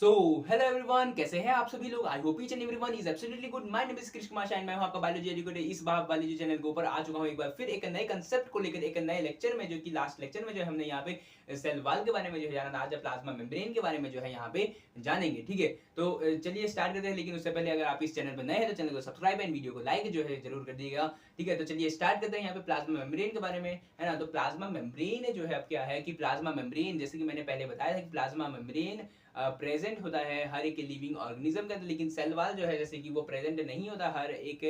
So hello everyone, कैसे हैं आप सभी लोग। I hope each and everyone is absolutely good. My name is Krishna Kumar shine, मैं हूं आपका बायोलॉजी एजुकेटर। इस बार बायोलॉजी चैनल के ऊपर आ चुका हूं एक बार फिर एक नए कंसेप्ट को लेकर, एक नए लेक्चर में, जो कि लास्ट लेक्चर में जो हमने यहाँ पे सेल वॉल के बारे में जो है जाना था, आज प्लाज्मा मेम्ब्रेन के बारे में जो है यहाँ पे जानेंगे। ठीक है, तो चलिए स्टार्ट करते हैं। लेकिन उससे पहले अगर आप इस चैनल पर नए हैं तो चैनल को सब्सक्राइब एंड वीडियो को लाइक जो है जरूर कर दीजिएगा। ठीक है, तो चलिए स्टार्ट करते हैं यहाँ पे प्लाज्मा मेम्ब्रेन के बारे में, है ना। तो प्लाज्मा मेम्ब्रेन जो है अब क्या है कि प्लाज्मा मेम्ब्रेन, जैसे कि मैंने पहले बताया था कि प्लाज्मा मेम्ब्रेन प्रेजेंट होता है हर एक लिविंग ऑर्गेनिज्म के अंदर, लेकिन सेल वॉल जो है जैसे कि वो प्रेजेंट नहीं होता हर एक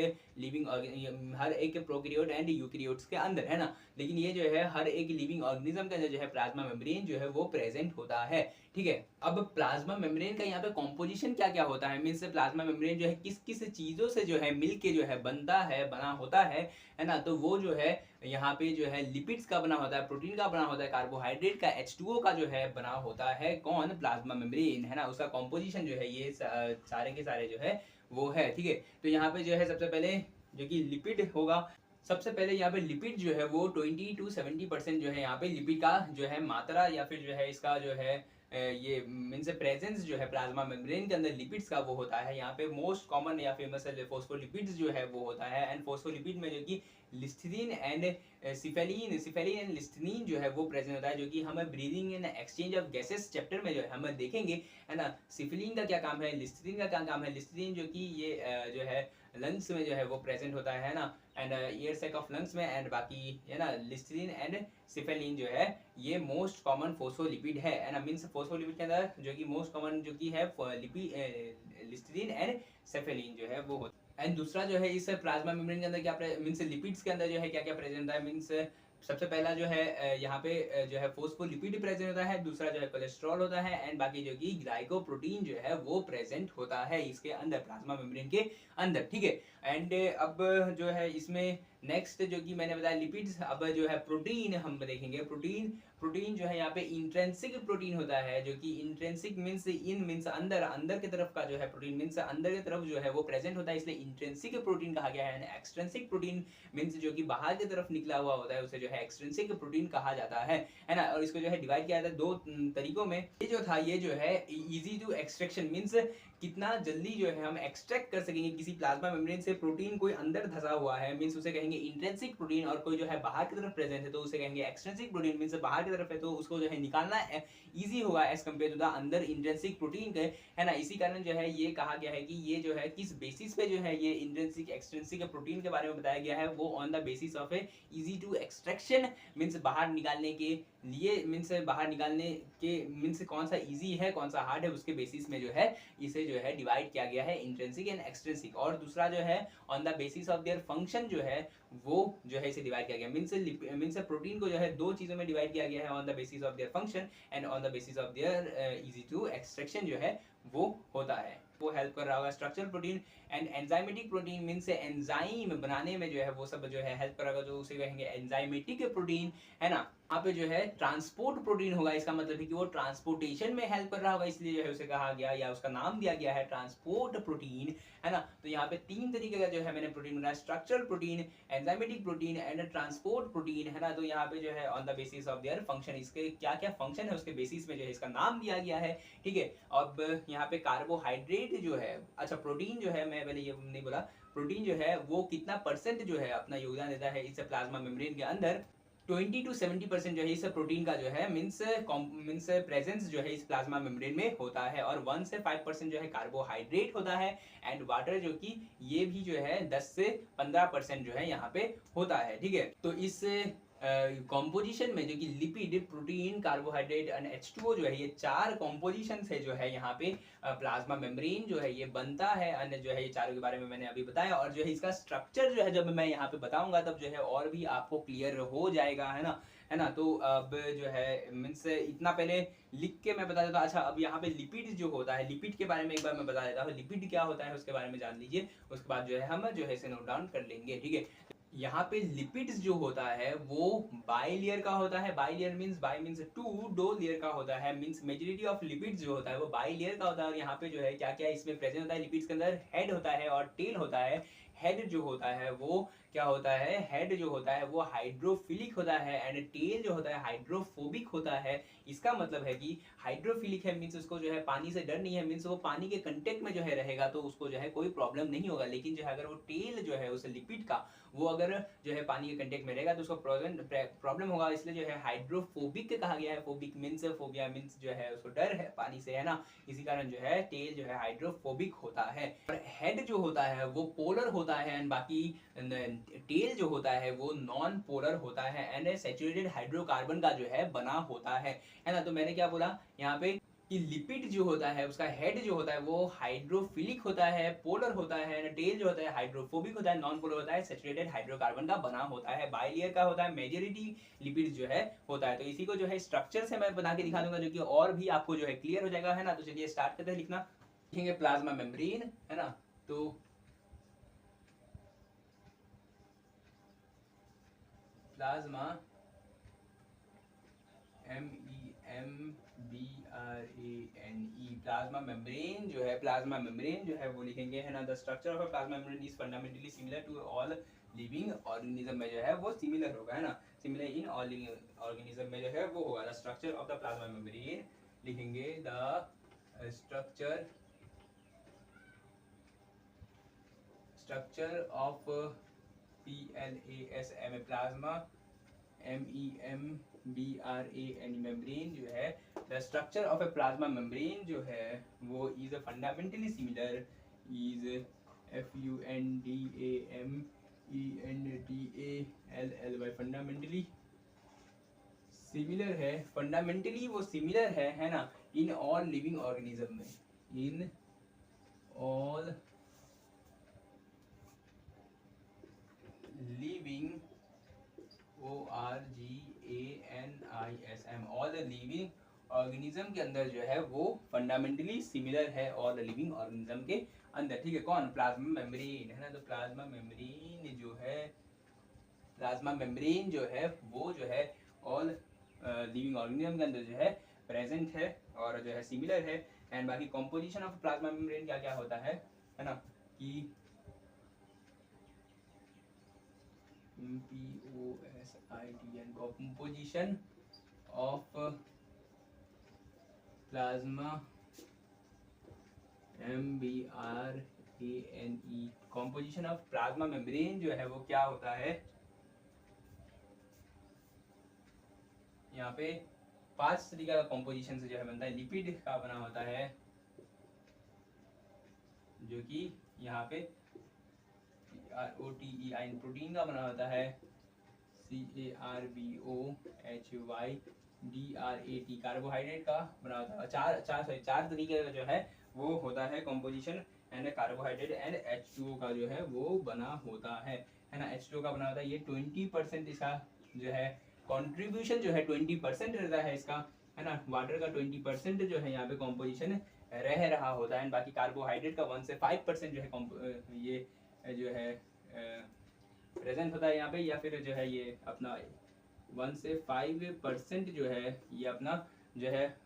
हर एक प्रोकैरियोट एंड यूकैरियोट्स के अंदर, है ना। लेकिन ये जो है हर एक लिविंग ऑर्गेनिज्म के अंदर जो है प्लाज्मा मेम्ब्रेन जो है वो प्रेजेंट होता है। ठीक है, अब प्लाज्मा मेम्ब्रेन का यहाँ पे कॉम्पोजिशन क्या क्या होता है, मीन्स प्लाज्मा मेम्ब्रेन जो है किस किस चीजों से जो है मिलके जो है बनता है, बना होता है ना। तो वो जो है यहाँ पे जो है लिपिड्स का बना होता है, प्रोटीन का बना होता है, कार्बोहाइड्रेट का, H2O का जो है बना होता है। कौन? प्लाज्मा मेम्ब्रेन, है ना। उसका कॉम्पोजिशन जो है ये सारे के सारे जो है वो है। ठीक है, तो यहाँ पे जो है सबसे पहले जो कि लिपिड होगा, सबसे पहले यहाँ पे लिपिड जो है वो 20 to 70% जो है यहाँ पे लिपिड का जो है मात्रा, या फिर जो है इसका जो है ये मीन्स प्रेजेंस जो है प्लाज्मा मेम्ब्रेन के अंदर लिपिड्स का वो होता है। यहाँ पे मोस्ट कॉमन या फेमस फोस्फोलिपिड्स जो है वो होता है। एंड फोस्फोलिपिड में जो कि लिस्थिन एंड सिफेलिन एंड लिस्थिनीन जो है वो प्रेजेंट होता है, जो कि हमें breathing and exchange of gases chapter में जो है हम देखेंगे, है ना। सिफिलिन का क्या काम है, लिस्थिन का क्या काम है। लिस्थिन जो कि ये जो है लंग्स में जो है वो प्रेजेंट होता है ना, and air sac of lungs में, एंड बाकी है ना लिस्थिन एंड सिफेलिन जो है ये मोस्ट कॉमन फोस्फोलिपिड है ना। मींस फोस्फोलिपिड के अंदर जो कि मोस्ट कॉमन जो कि है लिस्थिन एंड सिफेलिन जो है वो होता है। एंड दूसरा जो है इस प्लाज्मा मेम्ब्रेन के अंदर क्या मींस लिपिड्स के अंदर जो है क्या क्या प्रेजेंट होता है, मींस सबसे पहला जो है यहाँ पे जो है फोस्फोलिपिड प्रेजेंट होता है, दूसरा जो है कोलेस्ट्रॉल होता है, एंड बाकी जो कि ग्लाइकोप्रोटीन जो है वो प्रेजेंट होता है इसके अंदर, प्लाज्मा मेम्ब्रेन के अंदर। ठीक है, एंड अब जो है इसमें नेक्स्ट जो कि मैंने बताया लिपिड्स, अब जो है प्रोटीन हम देखेंगे। प्रोटीन प्रोटीन जो है यहाँ पे इंट्रिंसिक प्रोटीन होता है, जो कि इंट्रिंसिक मींस इन मींस अंदर, अंदर की तरफ का जो है प्रोटीन मींस अंदर की तरफ जो है वो प्रेजेंट होता है, इसलिए इंट्रिंसिक प्रोटीन कहा गया है। एक्सट्रिंसिक प्रोटीन मींस जो कि बाहर की तरफ निकला हुआ होता है उसे जो है एक्सट्रिंसिक प्रोटीन कहा जाता है ना। और इसको जो है डिवाइड किया जाता है दो तरीकों में। ये जो था ये जो है इजी टू एक्सट्रैक्शन, मींस कितना जल्दी जो है हम एक्सट्रैक्ट कर सकेंगे किसी प्लाज्मा मेम्ब्रेन से प्रोटीन कोई अंदर धसा हुआ है, मींस उसे कहेंगे इंट्रिंसिक प्रोटीन, और कोई जो है बाहर की तरफ प्रेजेंट है तो उसे कहेंगे एक्सट्रिंसिक प्रोटीन, मींस बाहर की तरफ है तो उसको जो है निकालना इजी होगा एज कम्पेयर टू द अंदर इंट्रिंसिक प्रोटीन के, है ना। इसी कारण जो है ये कहा गया है कि ये जो है किस बेसिस पे जो है ये इंट्रिंसिक एक्सट्रिंसिक प्रोटीन के बारे में बताया गया है, वो on the basis of a easy to extraction, means बाहर निकालने के लिए, मींस बाहर निकालने के मींस कौन सा इजी है कौन सा हार्ड है उसके बेसिस में जो है इसे जो है डिवाइड किया गया है इंट्रिंसिक एंड एक्सट्रिंसिक। और दूसरा जो है on the basis of their function जो है वो जो है इसे डिवाइड किया गया, मींस प्रोटीन को जो है दो चीजों में डिवाइड किया गया है, on the basis of their function and on the basis of their easy to extraction जो है वो होता है। वो हेल्प कर रहा होगा structural protein and enzymatic protein, means enzyme बनाने में जो है वो सब जो है हेल्प कर रहा होगा, जो उसे कहेंगे एंजाइमेटिक प्रोटीन, है ना। यहाँ पे जो है ट्रांसपोर्ट प्रोटीन होगा, इसका मतलब है कि वो ट्रांसपोर्टेशन में हेल्प कर रहा होगा, इसलिए जो है उसे कहा गया या उसका नाम दिया गया है ट्रांसपोर्ट प्रोटीन, है ना। तो यहाँ पे तीन तरीके का जो है मैंने प्रोटीन बनाया, structural protein, enzymatic protein and transport protein, है ना। तो यहाँ पे जो है on the basis of their function, इसके क्या क्या फंक्शन है उसके बेसिस में जो है इसका नाम दिया गया है। ठीक है, अब यहाँ पे कार्बोहाइड्रेट जो है, अच्छा प्रोटीन जो है मैं पहले ये नहीं बोला, प्रोटीन जो है वो कितना परसेंट जो है अपना योगदान देता है इस प्लाज्मा मेम्ब्रेन के अंदर। 20 to 70% जो है इस प्रोटीन का जो है मींस प्रेजेंस जो है इस प्लाज्मा मेम्ब्रेन में होता है, और 1 से 5% जो है कार्बोहाइड्रेट होता है, एंड वाटर जो कि ये भी जो है 10 से 15% जो है यहाँ पे होता है। ठीक है, तो इस कॉम्पोजिशन में जो कि lipid, protein, carbohydrate and H2O जो है ये चार कॉम्पोजिशन से जो है यहाँ पे प्लाज्मा मेम्ब्रेन जो है ये बनता है, अन्य जो है ये चारों के बारे में मैंने अभी बताया। और जो है इसका स्ट्रक्चर जो है जब मैं यहाँ पे बताऊंगा तब जो है और भी आपको क्लियर हो जाएगा, है ना। तो अब जो है मीन्स इतना पहले लिख के मैं बता देता हूँ। अच्छा, अब यहाँ पे लिपिड जो होता है, लिपिड के बारे में एक बार मैं बता देता हूँ, लिपिड क्या होता है उसके बारे में जान लीजिए, उसके बाद जो है हम जो है इसे नोट डाउन कर लेंगे। ठीक है, यहाँ पे लिपिड्स जो होता है वो बाई लेयर का होता है। बाई लेयर मीन्स टू, दो लेयर का होता है, मीन्स मेजॉरिटी ऑफ लिपिड्स जो होता है वो बाई लेयर का होता है। और यहाँ पे जो है क्या क्या इसमें प्रेजेंट होता है लिपिड्स के अंदर, हेड होता है और टेल होता है। हेड जो होता है वो क्या होता है, हेड जो होता है वो हाइड्रोफिलिक होता है एंड टेल जो होता है हाइड्रोफोबिक होता है। इसका मतलब है कि हाइड्रोफिलिक है मीन्स उसको जो है पानी से डर नहीं है, मीन्स वो पानी के कंटेक्ट में जो है रहेगा तो उसको जो है कोई प्रॉब्लम नहीं होगा। लेकिन जो है अगर वो टेल जो है उस लिपिड का वो अगर जो है पानी के कंटेक्ट में रहेगा तो उसको प्रॉब्लम होगा। इसलिए जो है हाइड्रोफोबिक कहा गया है। फोबिक मीन्स फोबिया मीन्स जो है उसको डर है पानी से, है ना। इसी कारण जो है टेल जो है हाइड्रोफोबिक होता है। और हेड जो होता है वो पोलर होता है एंड बाकी टेल जो होता है वो नॉन पोलर होता है एंड सैचुरेटेड हाइड्रोकार्बन का जो है बना होता है ना। तो मैंने क्या बोला यहाँ पे कि लिपिड जो होता है उसका हेड जो होता है वो हाइड्रोफिलिक होता है, पोलर होता है, टेल जो होता है हाइड्रोफोबिक होता है, नॉन पोलर होता है, सैचुरेटेड हाइड्रोकार्बन का बना होता है, बाइलेयर का होता है, मेजॉरिटी लिपिड जो है होता है। तो इसी को जो है स्ट्रक्चर से मैं बना के दिखा दूंगा जो कि और भी आपको जो है क्लियर हो जाएगा, है ना। तो चलिए स्टार्ट करते हैं लिखना। लिखेंगे प्लाज्मा मेम्ब्रेन, है ना। तो प्लाज्मा MEMBRANE प्लाज्मा मेम्ब्रेन जो है, प्लाज्मा मेम्ब्रेन जो है वो लिखेंगे, है ना। The structure of plasma membrane is fundamentally similar to all living organism में जो है वो सिमिलर होगा, है ना। Similar in all living organism में जो है वो होगा। The structure of the plasma membrane लिखेंगे, the structure of PLASM plasma MEMBRANE membrane जो है, the structure of a plasma membrane जो है वो is fundamentally similar, is FUNDAMENTALLY fundamentally similar है, फंडामेंटली वो सिमिलर है ना, इन ऑल लिविंग ऑर्गेनिज्म में, इन all living ORGANISM all living organism के अंदर जो है वो फंडामेंटली सिमिलर है ऑल लिविंग ऑर्गेनिज्म के अंदर, ठीक है। कौन? प्लाज्मा मेम्ब्रेन, है ना। तो प्लाज्मा मेम्ब्रेन जो है, प्लाज्मा मेम्ब्रेन जो है वो जो है ऑल लिविंग ऑर्गेनिज्म के अंदर जो है प्रेजेंट है और जो है सिमिलर है। एंड बाकी कॉम्पोजिशन ऑफ प्लाज्मा मेम्ब्रेन क्या क्या होता है ना, कि POSITN composition of plasma MEMBRANE composition of plasma membrane जो है वो क्या होता है, यहाँ पे 5 तरीका का कॉम्पोजिशन से जो है बनता है। लिपिड का बना होता है जो कि यहाँ पे PROTEIN प्रोटीन का बना होता है, CARBOHYDRAT कार्बोहाइड्रेट का बना होता है। चार तरीके का जो है वो होता है composition and carbohydrate and H2O का जो है वो बना होता है ना। H2O का बना होता है, ये 20% इसका जो है कंट्रीब्यूशन जो है 20% रहता है इसका, है ना। वाटर का 20% जो है यहाँ पे कॉम्पोजिशन रह रहा होता है। बाकी कार्बोहाइड्रेट का 1 से 5% जो है ये जो है प्रेजेंट होता है यहाँ पे, या फिर जो है ये अपना 1 से 5% जो है ये अपना जो है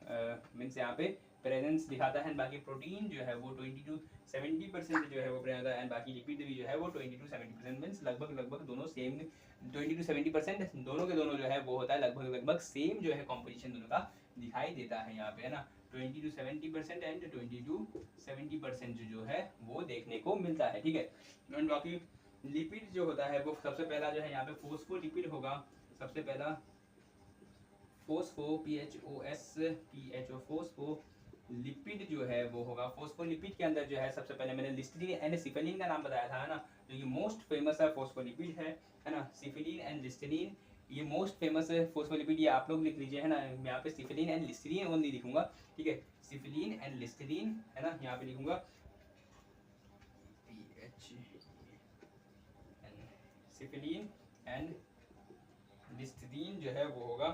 मीन्स यहाँ पे प्रेजेंस दिखाता है। बाकी प्रोटीन जो है वो 20 to 70% जो है वो प्रेजेंट होता है एंड बाकी लिपिड भी जो है वो 20 to 70% मीन्स लगभग दोनों सेम, 20 to 70% दोनों के दोनों जो है वो होता है लगभग सेम जो है कॉम्पोजिशन दोनों का दिखाई देता है यहाँ पे, है ना। 20 to 70% एंड 20 to 70% जो है वो देखने को मिलता है, ठीक है। एंड बाकी लिपिड जो होता है वो सबसे पहला जो है यहाँ पे फोस्फोलिपिड होगा। सबसे पहला PHO फोस्फोलिपिड जो है वो होगा। फोस्फोलिपिड के अंदर जो है सबसे पहले मैंने लिस्टीन एंड सिफिलिन का नाम बताया था, है ना, जो कि मोस्ट फेमस है फोस्फोलिपिड है ना। सिफिलिन एंड लिस्टीन ये मोस्ट फेमस है फोस्फोलिपिड, ये आप लोग लिख लीजिए, है ना। मैं यहाँ पे सिफिलिन एंड लिस्टीन ओनली लिखूंगा, ठीक है। सिफिलिन एंड लिस्टीन, है ना, यहाँ पे लिखूंगा सिफिलिन एंड लिस्टीन जो है वो होगा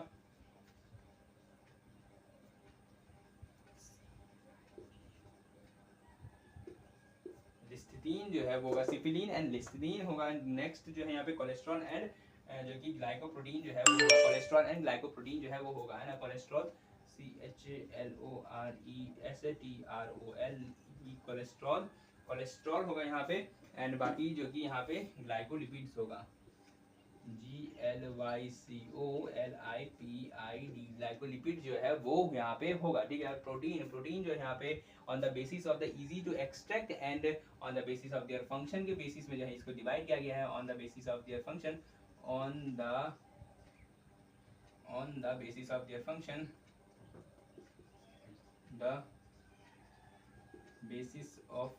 लिस्टीन जो है वो होगा, सिफिलिन एंड लिस्टीन होगा। नेक्स्ट जो है यहाँ पे कोलेस्ट्रॉल एंड जो कि ग्लाइकोप्रोटीन जो है वो होगा। कोलेस्ट्रॉल एंड ग्लाइकोप्रोटीन जो है वो होगा, है ना। कोलेस्ट्रॉल CHLORESTROL कोलेस्ट्रॉल कोलेस्ट्रॉल होगा यहाँ पे, एंड बाकी जो कि यहाँ पे ग्लाइकोलिपिड्स होगा, GLYCOLIPID, ग्लाइकोलिपिड जो है वो यहाँ पे होगा, ठीक है। प्रोटीन, प्रोटीन जो है यहाँ पे on the basis of the easy to extract and on the basis of their function के बेसिस में जो है इसको डिवाइड किया गया है, on the basis of their function, on the basis of their function, the basis of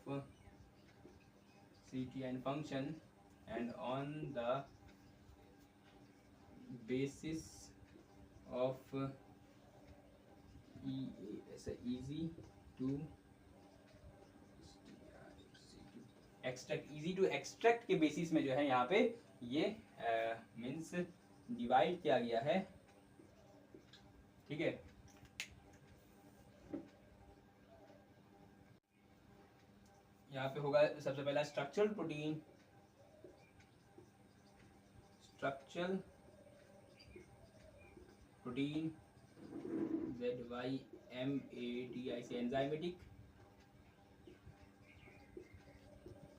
CT and function, and on the basis of easy to extract, easy to extract के basis में जो है यहाँ पे ये मीन्स डिवाइड किया गया है, ठीक है। यहाँ पे होगा सबसे पहला structural protein, structural protein ZYMATIC, enzymatic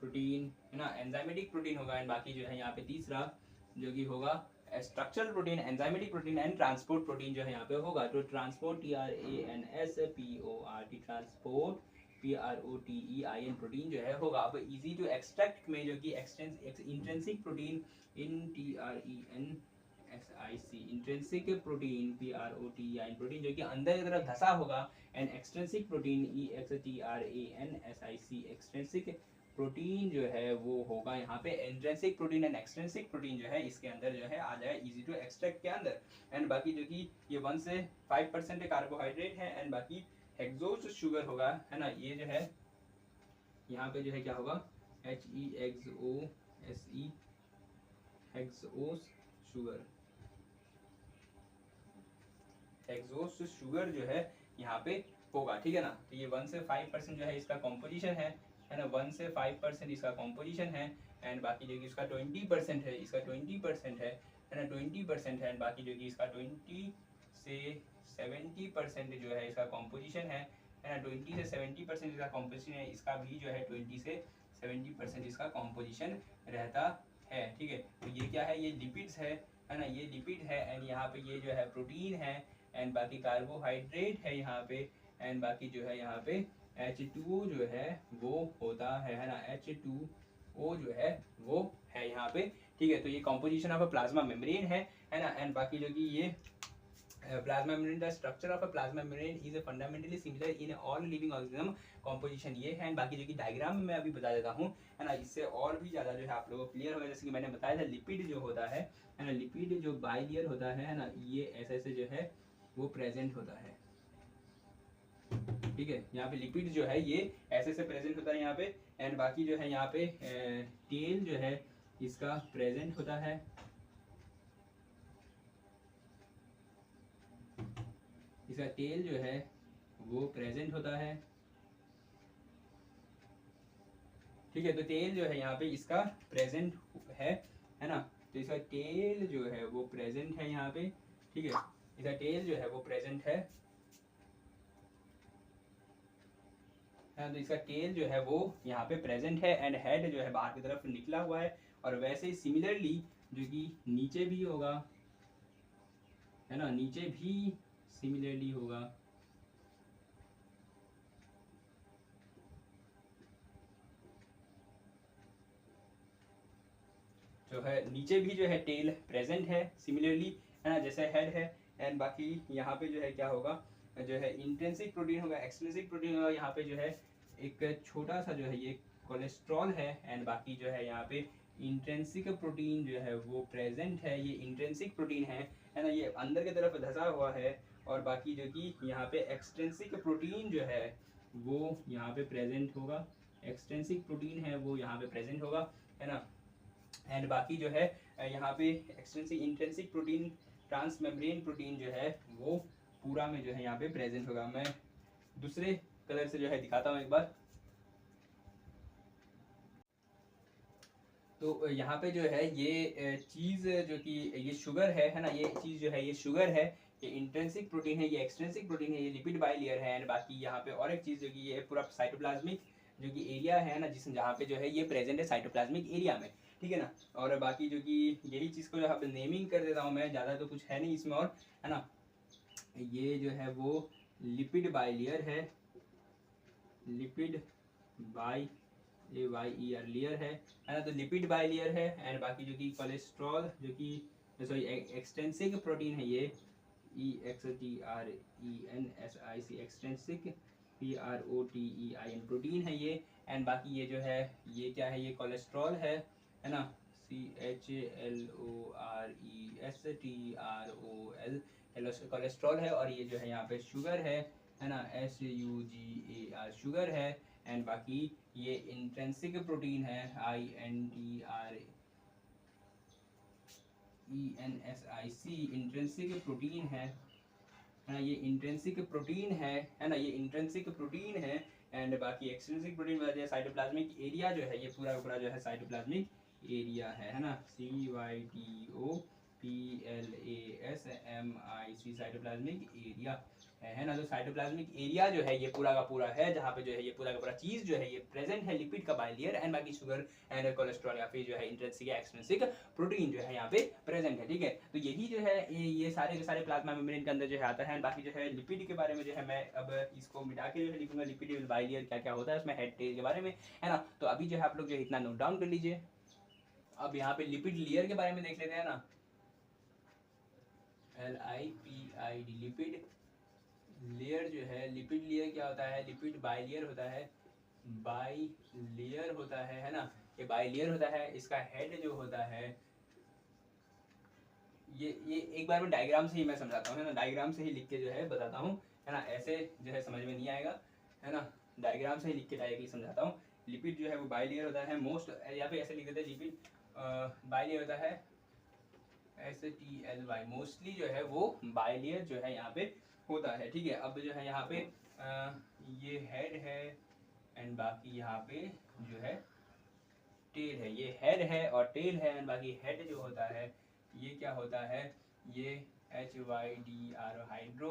protein है ना, एंजाइमेटिक प्रोटीन होगा। एंड बाकी जो है यहाँ पे तीसरा जो कि होगा structural protein, enzymatic protein and transport protein जो है यहाँ पे होगा। तो transport TRANSPORT, transport PROTEIN protein जो है होगा। अब इजी टू एक्सट्रैक्ट में जो कि intrinsic protein INTRENSIC, intrinsic protein PROTEIN protein जो कि अंदर की तरफ धसा होगा, and extrinsic protein EXTRANSIC, extrinsic protein जो है वो होगा यहाँ पे। Intrinsic protein and extrinsic protein जो है इसके अंदर जो है आ जाए इजी टू एक्सट्रैक्ट के अंदर। एंड बाकी जो कि ये 1 से 5% कार्बोहाइड्रेट है, एंड बाकी हेक्सोस शुगर होगा, है ना। ये जो है यहाँ पे जो है क्या होगा HEXOSE, hexose sugar, hexose sugar जो है यहाँ पे होगा, ठीक है ना। तो ये 1 से 5% जो है इसका कॉम्पोजिशन है ना, 1 से 5% इसका कॉम्पोजिशन है। एंड बाकी जो कि इसका 20% है, इसका 20% है ना, 20% है। एंड बाकी जो कि इसका 20 से 70% जो है इसका कॉम्पोजिशन है ना, 20 से 70% इसका कॉम्पोजिशन है। इसका भी जो है 20 से 70% इसका कॉम्पोजिशन रहता है, ठीक है। तो ये क्या है, ये लिपिड्स है ना, ये लिपिड है। एंड यहाँ पे ये जो है प्रोटीन है, एंड बाकी कार्बोहाइड्रेट है यहाँ पे, एंड बाकी जो है यहाँ पे H2O जो है वो होता है ना, H2O जो है वो है यहाँ पे, ठीक है। तो ये composition of a plasma membrane है ना। एंड बाकी जो कि ये plasma membrane, the structure of a plasma membrane is fundamentally similar in all living organism, composition ये है। बाकी जो कि डायग्राम में मैं अभी बता देता हूँ, है ना, इससे और भी ज़्यादा जो है आप लोगों को क्लियर होगा। जैसे कि मैंने बताया था लिपिड जो होता है ना, लिपिड जो बाइलेयर होता है ना, ये ऐसे ऐसे जो है वो प्रेजेंट होता है, ठीक है। यहाँ पे लिपिड जो है ये ऐसे ऐसे प्रेजेंट होता है यहाँ पे। एंड बाकी जो है यहाँ पे टेल जो है इसका प्रेजेंट होता है, इसका टेल जो है वो प्रेजेंट होता है, ठीक है। तो टेल जो है यहाँ पे इसका प्रेजेंट है ना। तो इसका टेल जो है वो प्रेजेंट है यहाँ पे, ठीक है। इसका टेल जो है वो प्रेजेंट है, तो इसका टेल जो है वो यहाँ पे प्रेजेंट है। एंड हेड जो है बाहर की तरफ निकला हुआ है। और वैसे ही सिमिलरली जो कि नीचे भी होगा, है ना, नीचे भी सिमिलरली होगा, जो है नीचे भी जो है टेल प्रेजेंट है सिमिलरली, है ना, जैसे हेड है। एंड बाकी यहाँ पे जो है क्या होगा, जो है इंट्रिंसिक प्रोटीन होगा, एक्सट्रिंसिक प्रोटीन होगा। यहाँ पे जो है एक छोटा सा जो है ये कोलेस्ट्रॉल है। एंड बाकी जो है यहाँ पे इंट्रिंसिक प्रोटीन जो है वो प्रेजेंट है, ये इंट्रिंसिक प्रोटीन है ना, ये अंदर की तरफ धसा हुआ है। और बाकी जो कि यहाँ पे एक्सट्रिंसिक प्रोटीन जो है वो यहाँ पे प्रेजेंट होगा, एक्सट्रिंसिक प्रोटीन है वो यहाँ पे प्रेजेंट होगा, है ना। एंड बाकी जो है यहाँ पे extrinsic intrinsic protein, transmembrane protein जो है वो पूरा में जो है यहाँ पे प्रेजेंट होगा। मैं दूसरे कलर से जो है दिखाता हूँ एक बार। तो यहाँ पे जो है ये चीज़ जो कि ये शुगर है ना, ये चीज़ जो है ये शुगर है, ये इंट्रिंसिक प्रोटीन है, ये एक्सट्रिंसिक प्रोटीन है, ये लिपिड बाइलेयर है। एंड बाकी यहाँ पे और एक चीज़ जो कि ये पूरा साइटोप्लाज्मिक जो कि एरिया है ना, जिस जहाँ पे जो है ये प्रेजेंट है साइटोप्लाज्मिक एरिया में, ठीक है ना। और बाकी जो कि यही चीज़ को यहाँ पे नेमिंग कर देता हूँ मैं, ज़्यादा तो कुछ है नहीं इसमें और, है ना। ये जो है वो लिपिड बाइलेयर है, लिपिड बाई AYER लेयर है ना। तो लिपिड बाइलेयर है। एंड बाकी जो कि कोलेस्ट्रॉल जो कि सॉरी एक्सटेंसिक प्रोटीन है, ये EXTRENSIC एक्सटेंसिक PROTEIN प्रोटीन है ये। एंड बाकी ये जो है ये क्या है, ये कोलेस्ट्रॉल है ना। CHLORESTROL कोलेस्ट्रॉल है। और ये जो है यहाँ पे शुगर है ना, SUGAR शुगर है। एंड बाकी ये इंट्रेंसिक प्रोटीन है, INTRENSIC इंट्रेंसिक प्रोटीन है ना, ये इंट्रेंसिक प्रोटीन है ना, ये इंट्रेंसिक प्रोटीन है। एंड बाकी एक्सट्रिंसिक प्रोटीन वजह से साइटोप्लाज्मिक एरिया जो है ये पूरा का पूरा जो है साइटोप्लाज्मिक एरिया है ना। CYTOPLASMIC साइटोप्लाज्मिक एरिया है ना। तो साइटोप्लाज्मिक एरिया जो है ये पूरा का पूरा है, जहाँ पे जो है ये पूरा का पूरा चीज़ जो है ये प्रेजेंट है, लिपिड का बाइलेयर एंड बाकी शुगर एंड कोलेस्ट्रॉल या फिर जो है इंट्रिंसिक या एक्सट्रिंसिक प्रोटीन जो है यहाँ पे प्रेजेंट है, ठीक है। तो यही जो है ये सारे के सारे प्लाज्मा मेम्ब्रेन के अंदर जो है आता है। बाकी जो है लिपिड के बारे में जो है मैं अब इसको मिटा के जो है लिखूंगा, लिपिड बाइलेयर क्या क्या होता है उसमें, हेड टेल के बारे में, है ना। तो अभी जो है आप लोग जो है इतना नोट डाउन कर लीजिए। अब यहाँ पे लिपिड लेयर के बारे में देख लेते हैं ना, LIPID लिपिड लेयर जो है, लिपिड लेयर क्या होता है, लिपिड बाइलेयर होता है, बाइलेयर होता है ना। ये बाइलेयर होता है, इसका हेड जो होता है ये एक बार में डायग्राम से ही मैं समझाता हूँ, है ना। डायग्राम से ही लिख के जो है बताता हूँ, है ना। ऐसे जो है समझ में नहीं आएगा, है ना। डायग्राम से ही लिख के डायरेक्टली समझाता हूँ। लिपिड जो है वो बाइलेयर होता है, मोस्ट या फिर ऐसे लिख देते हैं, लिपिड बाइलेयर होता है STLY, मोस्टली जो है वो बाइलेयर जो है यहाँ पे होता है, ठीक है। अब जो है यहाँ पे ये हेड है एंड बाकी यहाँ पे जो है टेल है, ये हेड है और टेल है। एंड बाकी हेड जो होता है ये क्या होता है, ये HYDR हाइड्रो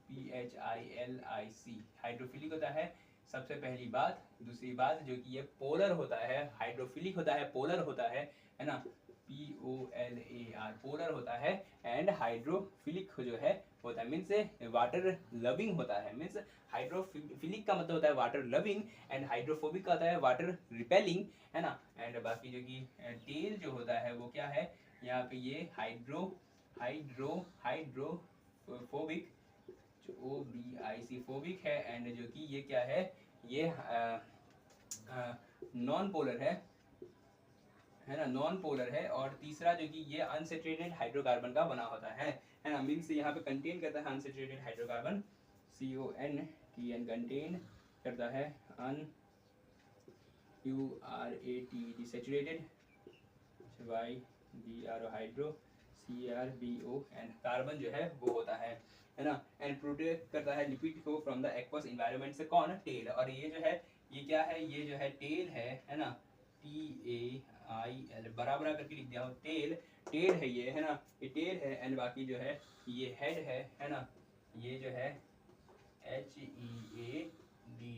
PHILIC हाइड्रोफिलिक होता है, सबसे पहली बात। दूसरी बात जो कि ये पोलर होता है, हाइड्रोफिलिक होता है, पोलर होता है ना, POLAR पोलर होता है। एंड हाइड्रोफिलिक जो है होता है मीन्स वाटर लविंग होता है, मीन्स हाइड्रोफिलिक का मतलब होता है वाटर लविंग एंड हाइड्रोफोबिक का होता है वाटर रिपेलिंग, है ना। एंड बाकी जो कि टेल जो होता है वो क्या है, यहाँ पे ये हाइड्रोफोबिक OBIC फोबिक है। एंड जो कि ये क्या है, ये नॉन पोलर है ना, नॉन पोलर है। और तीसरा जो कि ये अनसेचुरेटेड हाइड्रोकार्बन का बना होता है ना, मीन्स यहाँ पे कंटेन करता है अनसेचुरेटेड हाइड्रोकार्बन, CONTN कंटेन करता है URATED saturated, YBR hydro, CRBO and carbon जो है वो होता है ना। एंड प्रोटेक्ट करता है लिपिड को फ्रॉम द एक्वस एनवायरनमेंट से, कौन, टेल। और ये जो है ये क्या है, ये जो है टेल है ना, TAIL बराबर करके लिख दिया हूँ, टेल, टेल है ये, है ना, ये टेल है। एंड बाकी जो है ये हेड है ना, ये जो है HEAD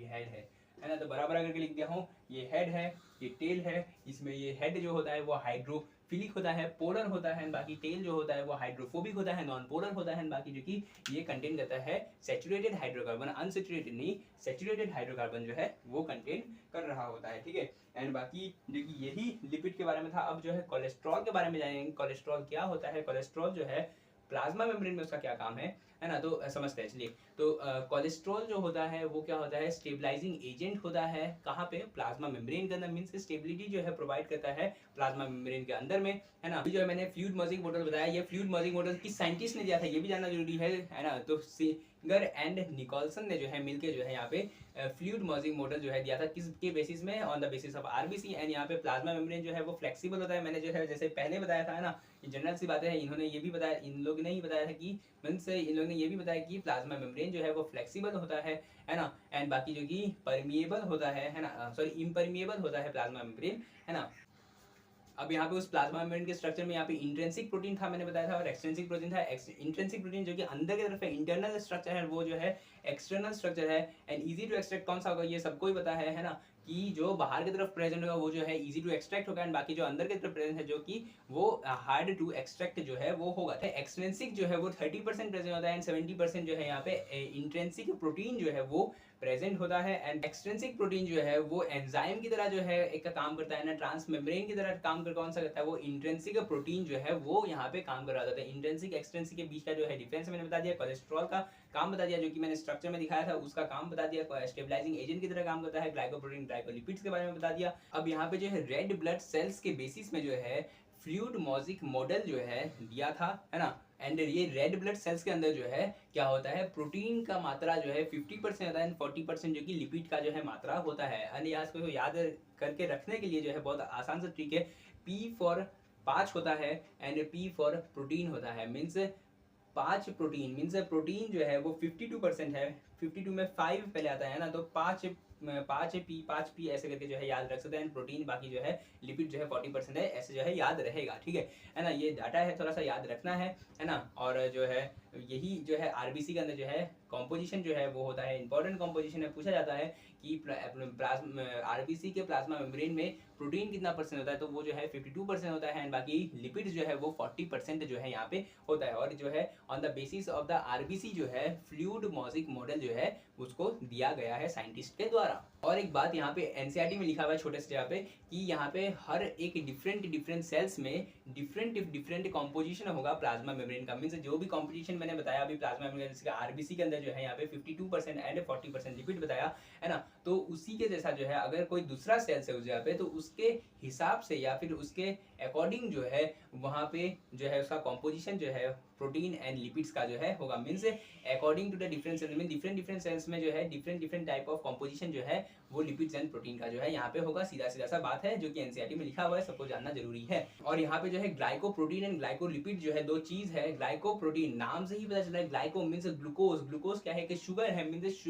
हेड है ना। तो बराबर करके लिख दिया हूँ, ये हेड है, ये टेल है। इसमें ये हेड जो होता है वो हाइड्रोफिलिक होता है, पोलर होता है। बाकी टेल जो होता है वो हाइड्रोफोबिक होता है, नॉन पोलर होता है। बाकी जो कि ये कंटेन करता है सैचुरेटेड हाइड्रोकार्बन, अनसैचुरेटेड नहीं, सैचुरेटेड हाइड्रोकार्बन जो है वो कंटेन कर रहा होता है, ठीक है। एंड बाकी जो कि यही लिपिड के बारे में था। अब जो है कोलेस्ट्रॉल के बारे में जानेंगे। कोलेस्ट्रॉल क्या होता है, कोलेस्ट्रॉल जो है प्लाज्मा मेम्ब्रेन में उसका क्या काम है ना। तो समझते हैं चलिए। तो कोलेस्ट्रॉल जो होता है वो क्या होता है, स्टेबलाइजिंग एजेंट होता है, कहाँ पे, प्लाज्मा मेम्ब्रेन के अंदर, मीन्स स्टेबिलिटी जो है प्रोवाइड करता है प्लाज्मा मेम्ब्रेन के अंदर में, है ना। जो है मैंने फ्लूइड मर्जिंग मॉडल बताया, ये फ्लूइड मर्जिंग मॉडल किस साइंटिस्ट ने दिया था ये भी जानना जरूरी है ना। तो सिंगर एंड निकोलसन ने जो है मिलके जो है यहाँ पे फ्लूइड मर्जिंग मॉडल जो है दिया था, किसके बेसिस में, on the basis of RBC। And यहाँ पे प्लाज्मा मेम्ब्रेन जो है वो फ्लेक्सिबल होता है, मैंने जो है जैसे पहले बताया था, है ना। जनरल सी बातें हैं, इन्होंने ये भी बताया, इन लोग ने ही बताया था कि मीन्स इन लोगों ने ये भी बताया कि प्लाज्मा मेम्ब्रेन जो है वो फ्लेक्सिबल होता है ना। एंड बाकी जो कि परमिएबल होता है ना, सॉरी इम्परमिएबल होता है प्लाज्मा मेम्ब्रेन, है ना। अब यहाँ पे उस प्लाज्मा मेम्ब्रेन के स्ट्रक्चर में यहाँ पे इंट्रिंसिक प्रोटीन था, मैंने बताया था, और एक्सट्रिंसिक प्रोटीन था। इंट्रिंसिक प्रोटीन जो कि अंदर की तरफ है, इंटरनल स्ट्रक्चर है, वो जो है एक्सटर्नल स्ट्रक्चर है। एंड इजी टू एक्सट्रैक्ट कौन सा होगा ये सबको ही पता है ना, कि जो बाहर की तरफ प्रेजेंट होगा वो जो है इजी टू एक्सट्रैक्ट होगा, एंड बाकी जो अंदर की तरफ प्रेजेंट है जो कि वो हार्ड टू एक्सट्रैक्ट जो है वो होगा। एक्सट्रिंसिक जो है वो 30% प्रेजेंट होता है, एंड 70% जो है यहाँ पे इंट्रिंसिक प्रोटीन जो है वो प्रेजेंट होता है। एंड एक्सट्रिंसिक प्रोटीन जो है वो एंजाइम की तरह जो है एक काम करता है ना, ट्रांस मेम्ब्रेन की तरह काम कर कौन सा करता है, वो इंट्रिंसिक प्रोटीन जो है वो यहाँ पे काम कर रहा होता है। इंट्रिंसिक एक्सट्रिंसिक के बीच का जो है डिफरेंस मैंने बता दिया, कोलेस्ट्रॉल का काम बता दिया जो कि मैंने स्ट्रक्चर में दिखाया था उसका काम बता दिया, स्टेबलाइजिंग एजेंट की तरह काम करता है, ग्लाइकोप्रोटीन ग्लाइकोलिपिड्स के बारे में बता दिया। अब यहाँ पे जो है रेड ब्लड सेल्स के बेसिस में जो है फ्लूइड मॉजिक मॉडल जो है दिया था, है ना। एंड ये रेड ब्लड सेल्स के अंदर जो है क्या होता है, प्रोटीन का मात्रा जो है 50% होता है, एंड 40% जो कि लिपिड का जो है मात्रा होता है। एंड यहाँ को याद करके रखने के लिए जो है बहुत आसान सा ट्रिक है, P फॉर 5 होता है एंड P फॉर प्रोटीन होता है। मीन्स 5 प्रोटीन मीन्स प्रोटीन जो है वो 52% है, 52 में 5 पहले आता है ना, तो 5 पी ऐसे करके जो है याद रख सकते हैं। प्रोटीन बाकी जो है लिपिड जो है 40% है, ऐसे जो है याद रहेगा, ठीक है ना। ये डाटा है, थोड़ा सा याद रखना है ना। और जो है यही जो है आरबीसी के अंदर जो है कॉम्पोजिशन जो है वो होता है, इंपॉर्टेंट कॉम्पोजिशन है। पूछा जाता है कि आरबीसी के प्लाज्मा मेम्ब्रेन में प्रोटीन कितना परसेंट होता है, तो वो जो है 52% होता है, एंड बाकी लिपिड जो है वो 40% जो है यहाँ पे होता है। और जो है on the basis of the RBC जो है फ्लूइड मॉजिक मॉडल जो है उसको दिया गया है साइंटिस्ट के द्वारा। और एक बात यहाँ पे एनसीईआरटी में लिखा हुआ है छोटे से जगह पे कि यहाँ पे हर एक डिफरेंट सेल्स में डिफरेंट कॉम्पोजिशन होगा प्लाज्मा मेम्ब्रेन का। मीन्स जो भी कॉम्पोजिशन मैंने बताया अभी प्लाज्मा मेम्ब्रेन, जैसे आरबीसी के अंदर जो है यहाँ पे 52% एंड 40% लिपिड बताया, है ना। तो उसी के जैसा जो है अगर कोई दूसरा सेल्स है उस जगह पे, तो उसके हिसाब से या फिर उसके अकॉर्डिंग जो है वहाँ पे जो है उसका कॉम्पोजिशन जो है प्रोटीन एंड लिपिड्स का जो है होगा। Means according to the different cells में डिफरेंट सेल्स में जो है डिफरेंट टाइप ऑफ कॉम्पोजिशन जो है वो लिपिड्स एंड प्रोटीन का जो है यहाँ पे होगा। सीधा सा बात है जो कि एनसीईआरटी में लिखा हुआ है, सबको जानना जरूरी है। और यहाँ पे जो है ग्लाइकोप्रोटीन एंड ग्लाइकोलिपिड जो है दो चीज है। ग्लाइकोप्रोटीन नाम से ही पता चल रहा है, ग्लाइको मीन्स ग्लूकोज, ग्लूकोज क्या है कि शुगर है। मीन्स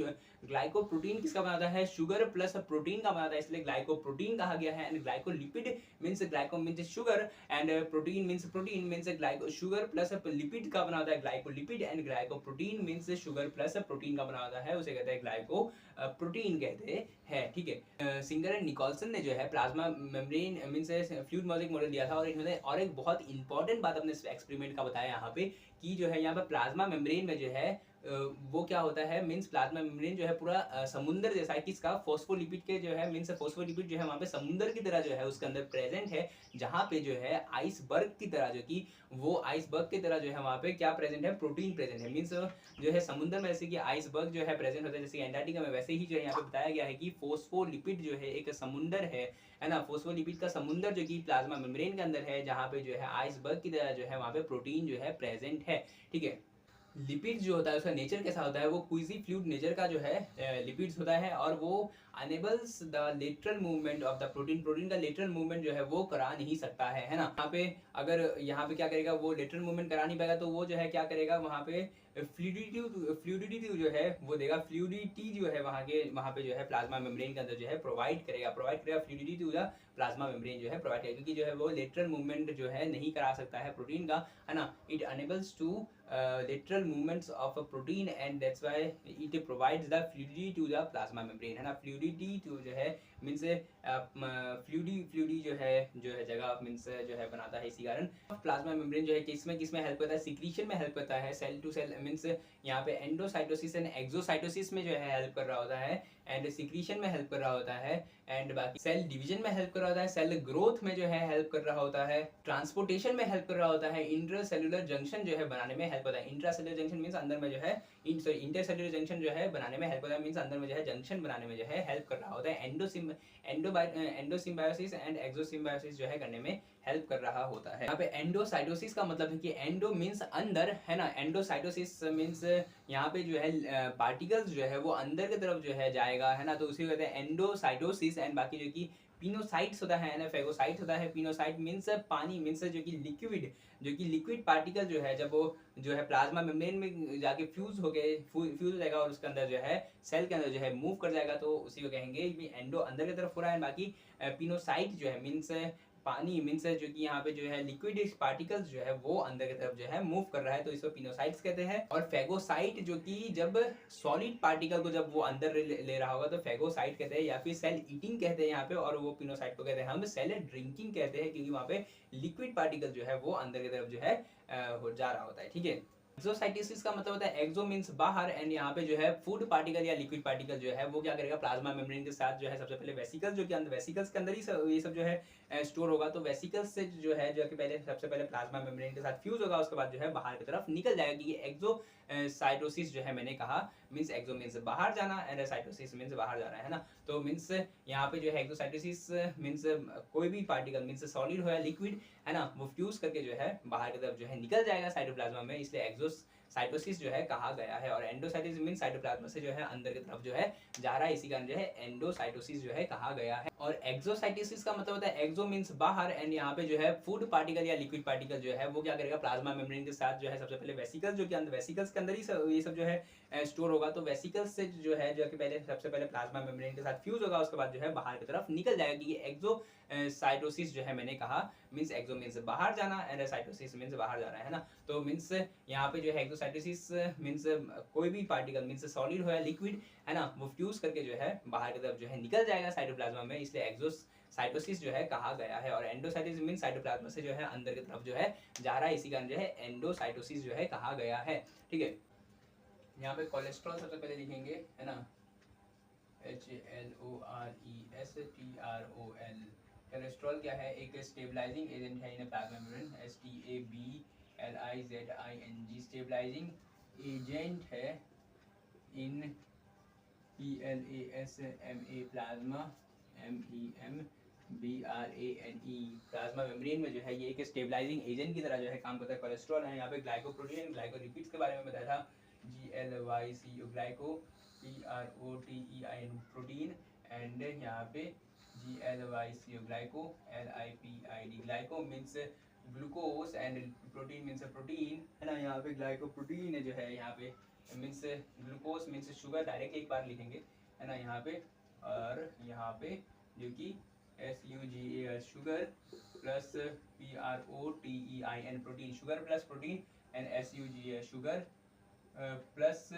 ग्लाइकोप्रोटीन किसका बनाता है, शुगर प्लस प्रोटीन का बनाता है, इसलिए ग्लाइकोप्रोटीन कहा गया है। And glycolipid means glyco means sugar and protein means glyco sugar plus lipid का बनाता है glycolipid, and glycoprotein means sugar plus protein का बनाता है, उसे कहते हैं ग्लाइको प्रोटीन कहते हैं, ठीक है। सिंगर एंड निकोलसन ने जो है plasma membrane means fluid मॉजिक model दिया था, और इन्होंने और एक बहुत इंपॉर्टेंट बात अपने एक्सपेरिमेंट का बताया यहाँ पे कि जो है यहाँ पे प्लाज्मा मेम्ब्रेन में जो है वो क्या होता है, मीन्स प्लाज्मा मेम्ब्रेन जो है पूरा समुंदर जैसा है। किसका, फोस्फोलिपिड के जो है, मीन्स फोस्फोलिपिड जो है वहाँ पे समुंदर की तरह जो है उसके अंदर प्रेजेंट है, जहाँ पे जो है आइसबर्ग की तरह जो कि वो आइसबर्ग की तरह जो है वहाँ पे क्या प्रेजेंट है, प्रोटीन प्रेजेंट है। मीन्स जो है समुद्र में जैसे कि आइसबर्ग जो है प्रेजेंट होता है, जैसे एंटार्क्टिका में, वैसे ही जो है यहाँ पे बताया गया है कि फोस्फोलिपिड जो है एक समुंदर है ना। फोस्फोलिपिड का समुंदर जो कि प्लाज्मा मेम्ब्रेन के अंदर है, जहाँ पे जो है आइसबर्ग की तरह जो है वहाँ पे प्रोटीन जो है प्रेजेंट है, ठीक है। लिपिड जो होता है उसका नेचर कैसा होता है, वो क्विजी फ्लूइड नेचर का जो है लिपिड्स होता है, और वो enables the lateral movement of the protein, protein का लेटरल मूवमेंट जो है वो करा नहीं सकता है ना। यहाँ पे अगर यहाँ पे क्या करेगा, वो लेटरल मूवमेंट करा नहीं पाएगा, तो वो जो है क्या करेगा, वहाँ पे फ्लूइडिटी जो है वो देगा, फ्लूइडिटी जो है वहाँ पे जो है प्लाज्मा मेम्ब्रेन के अंदर जो है प्रोवाइड करेगा fluidity to the plasma membrane जो है प्रोवाइड करेगा, क्योंकि जो है वो लेटरल मूवमेंट जो है नहीं करा सकता है प्रोटीन का, है ना। It enables to lateral movements of a protein, and that's why it provides the fluidity to the plasma membrane, है ना। fluidity to जो है मीन्स फ्लूडी जो है जगह मीन्स जो है बनाता है, इसी कारण प्लाज्मा मेम्ब्रेन जो है किसमें हेल्प करता है, सिक्रीशन में हेल्प करता है, सेल टू सेल मीन्स यहाँ पे एंडोसाइटोसिस एंड एक्सोसाइटोसिस में जो है हेल्प कर रहा होता है, एंड सिक्रीशन में हेल्प कर रहा होता है, एंड बाकी सेल डिवीजन में हेल्प कर रहा होता है, सेल ग्रोथ में जो है हेल्प कर रहा होता है, ट्रांसपोर्टेशन में हेल्प कर रहा होता है, इंट्रासेल्युलर जंक्शन जो है बनाने में हेल्प होता है। इंट्रासेल्युलर जंक्शन मीन्स अंदर में जो है इंटरसेल्युलर जंक्शन जो है बनाने में हेल्प होता है, मीन्स अंदर में जो है जंक्शन बनाने में जो है हेल्प कर रहा होता है। एंडोसिम्बायोसिस एंड एक्सोसिम्बायोसिस जो है करने में हेल्प कर रहा होता है। यहाँ पे एंडोसाइटोसिस का मतलब है कि एंडो मीन्स अंदर, है ना। एंडोसाइटोसिस मीन्स यहाँ पे जो है पार्टिकल्स जो है वो अंदर की तरफ जो है जाएगा, है ना, तो उसी को कहते हैं एंडोसाइटोसिस। एंड बाकी जो कि पिनोसाइट्स होता है ना, फेगोसाइट होता है। पिनोसाइट मीन्स पानी, मीन्स जो कि लिक्विड पार्टिकल जो है जब वो जो है प्लाज्मा मेम्ब्रेन में जाके फ्यूज हो जाएगा और उसके अंदर जो है सेल के अंदर जो है मूव कर जाएगा, तो उसी को कहेंगे एंडो अंदर की तरफ हो रहा है। बाकी पिनोसाइट जो है मीन्स पानी मीन्स जो कि यहाँ पे जो है लिक्विड पार्टिकल्स जो है वो अंदर की तरफ जो है मूव कर रहा है, तो इसको पिनोसाइट्स कहते हैं। और फेगोसाइट जो कि जब सॉलिड पार्टिकल को जब वो अंदर ले रहा होगा तो फेगोसाइट कहते हैं, या फिर सेल ईटिंग कहते हैं यहाँ पे, और वो पिनोसाइट को कहते हैं हम सेल ड्रिंकिंग कहते हैं, क्योंकि वहाँ पे लिक्विड पार्टिकल जो है वो अंदर की तरफ जो है हो जा रहा होता है। ठीक है, एक्सोसाइटोसिस का मतलब होता है एक्सो मींस बाहर, एंड यहाँ पे जो है फूड पार्टिकल या लिक्विड पार्टिकल जो है वो क्या करेगा, प्लाज्मा मेम्ब्रेन के साथ जो है सबसे पहले वेसिकल्स, जो कि अंदर वेसिकल्स के अंदर ही ये सब जो है स्टोर होगा, तो वेसिकल्स से जो है जो कि पहले सबसे पहले प्लाज्मा मेम्ब्रेन के साथ फ्यूज होगा, उसके बाद जो है बाहर की तरफ निकल जाएगा। कि ये एक्सो साइटोसिस जो है मैंने कहा मींस एक्सो मींस बाहर जाना एंड साइटोसिस मींस बाहर जाना है ना। तो मींस यहाँ पे जो है एक्सोसाइटोसिस मींस कोई भी पार्टिकल मींस सॉलिड हो या लिक्विड है ना, वो फ्यूज करके जो है बाहर की तरफ जो है निकल जाएगा साइटोप्लाज्मा में, इसलिए एक्सोसाइटोसिस जो है कहा गया है। और एंडोसाइटोसिस मींस साइटोप्लाज्मा से जो है अंदर की तरफ जो है जा रहा है, इसी कारण जो है एंडोसाइटोसिस जो है कहा गया है। और एक्सोसाइटोसिस का मतलब होता है एक्सो मींस बाहर, एंड यहाँ पे जो है फूड पार्टिकल या लिक्विड पार्टिकल जो है वो क्या करेगा, प्लाज्मा मेम्ब्रेन के साथ जो है सबसे पहले वेसिकल्स, जो कि अंदर वेसिकल्स के अंदर ही ये सब जो है स्टोर होगा, तो वेसिकल्स से जो है जो कि पहले सबसे पहले प्लाज्मा मेम्ब्रेन के साथ फ्यूज होगा, उसके बाद जो है बाहर की तरफ निकल जाएगा। कि ये एक्सोसाइटोसिस जो है मैंने कहा मींस एक्सो मींस बाहर जाना एंड साइटोसिस मींस बाहर जाना है ना। तो मींस यहाँ पे जो है एक्सोसाइटोसिस मींस कोई भी पार्टिकल मींस सॉलिड हो या लिक्विड है ना, वो फ्यूज करके जो है बाहर की तरफ जो है निकल जाएगा साइटोप्लाज्मा में, इसलिए एक्सोसाइटोसिस जो है कहा गया है। और एंडोसाइटोसिस मींस साइटोप्लाज्मा से जो है अंदर की तरफ जो है जा रहा है, इसी कारण जो है एंडोसाइटोसिस जो है कहा गया है। ठीक है, यहाँ पे कोलेस्ट्रॉल सबसे पहले लिखेंगे है ना, HALORESTROL। कोलेस्ट्रॉल क्या है, एक स्टेबलाइजिंग एजेंट है in plasma membrane, STABLIZING, stabilizing agent है in PLASMA plasma MEMBRANE plasma membrane में जो है ये एक स्टेबलाइजिंग एजेंट की तरह जो है काम करता है कोलेस्ट्रॉल है। यहाँ पे ग्लाइकोप्रोटीन ग्लाइकोलिपिड्स के बारे में बताया था, GLYCO glyco, PROTEIN protein, and यहाँ पे GLYCO glyco, LIPID glyco means glucose, and protein means protein है ना। यहाँ पे ग्लाइकोप्रोटीन जो है यहाँ पे means glucose means sugar, direct एक बार लिखेंगे है ना यहाँ पे। और यहाँ पे जो कि SUGAR sugar plus PROTEIN protein, sugar plus protein, and SUGAR sugar plus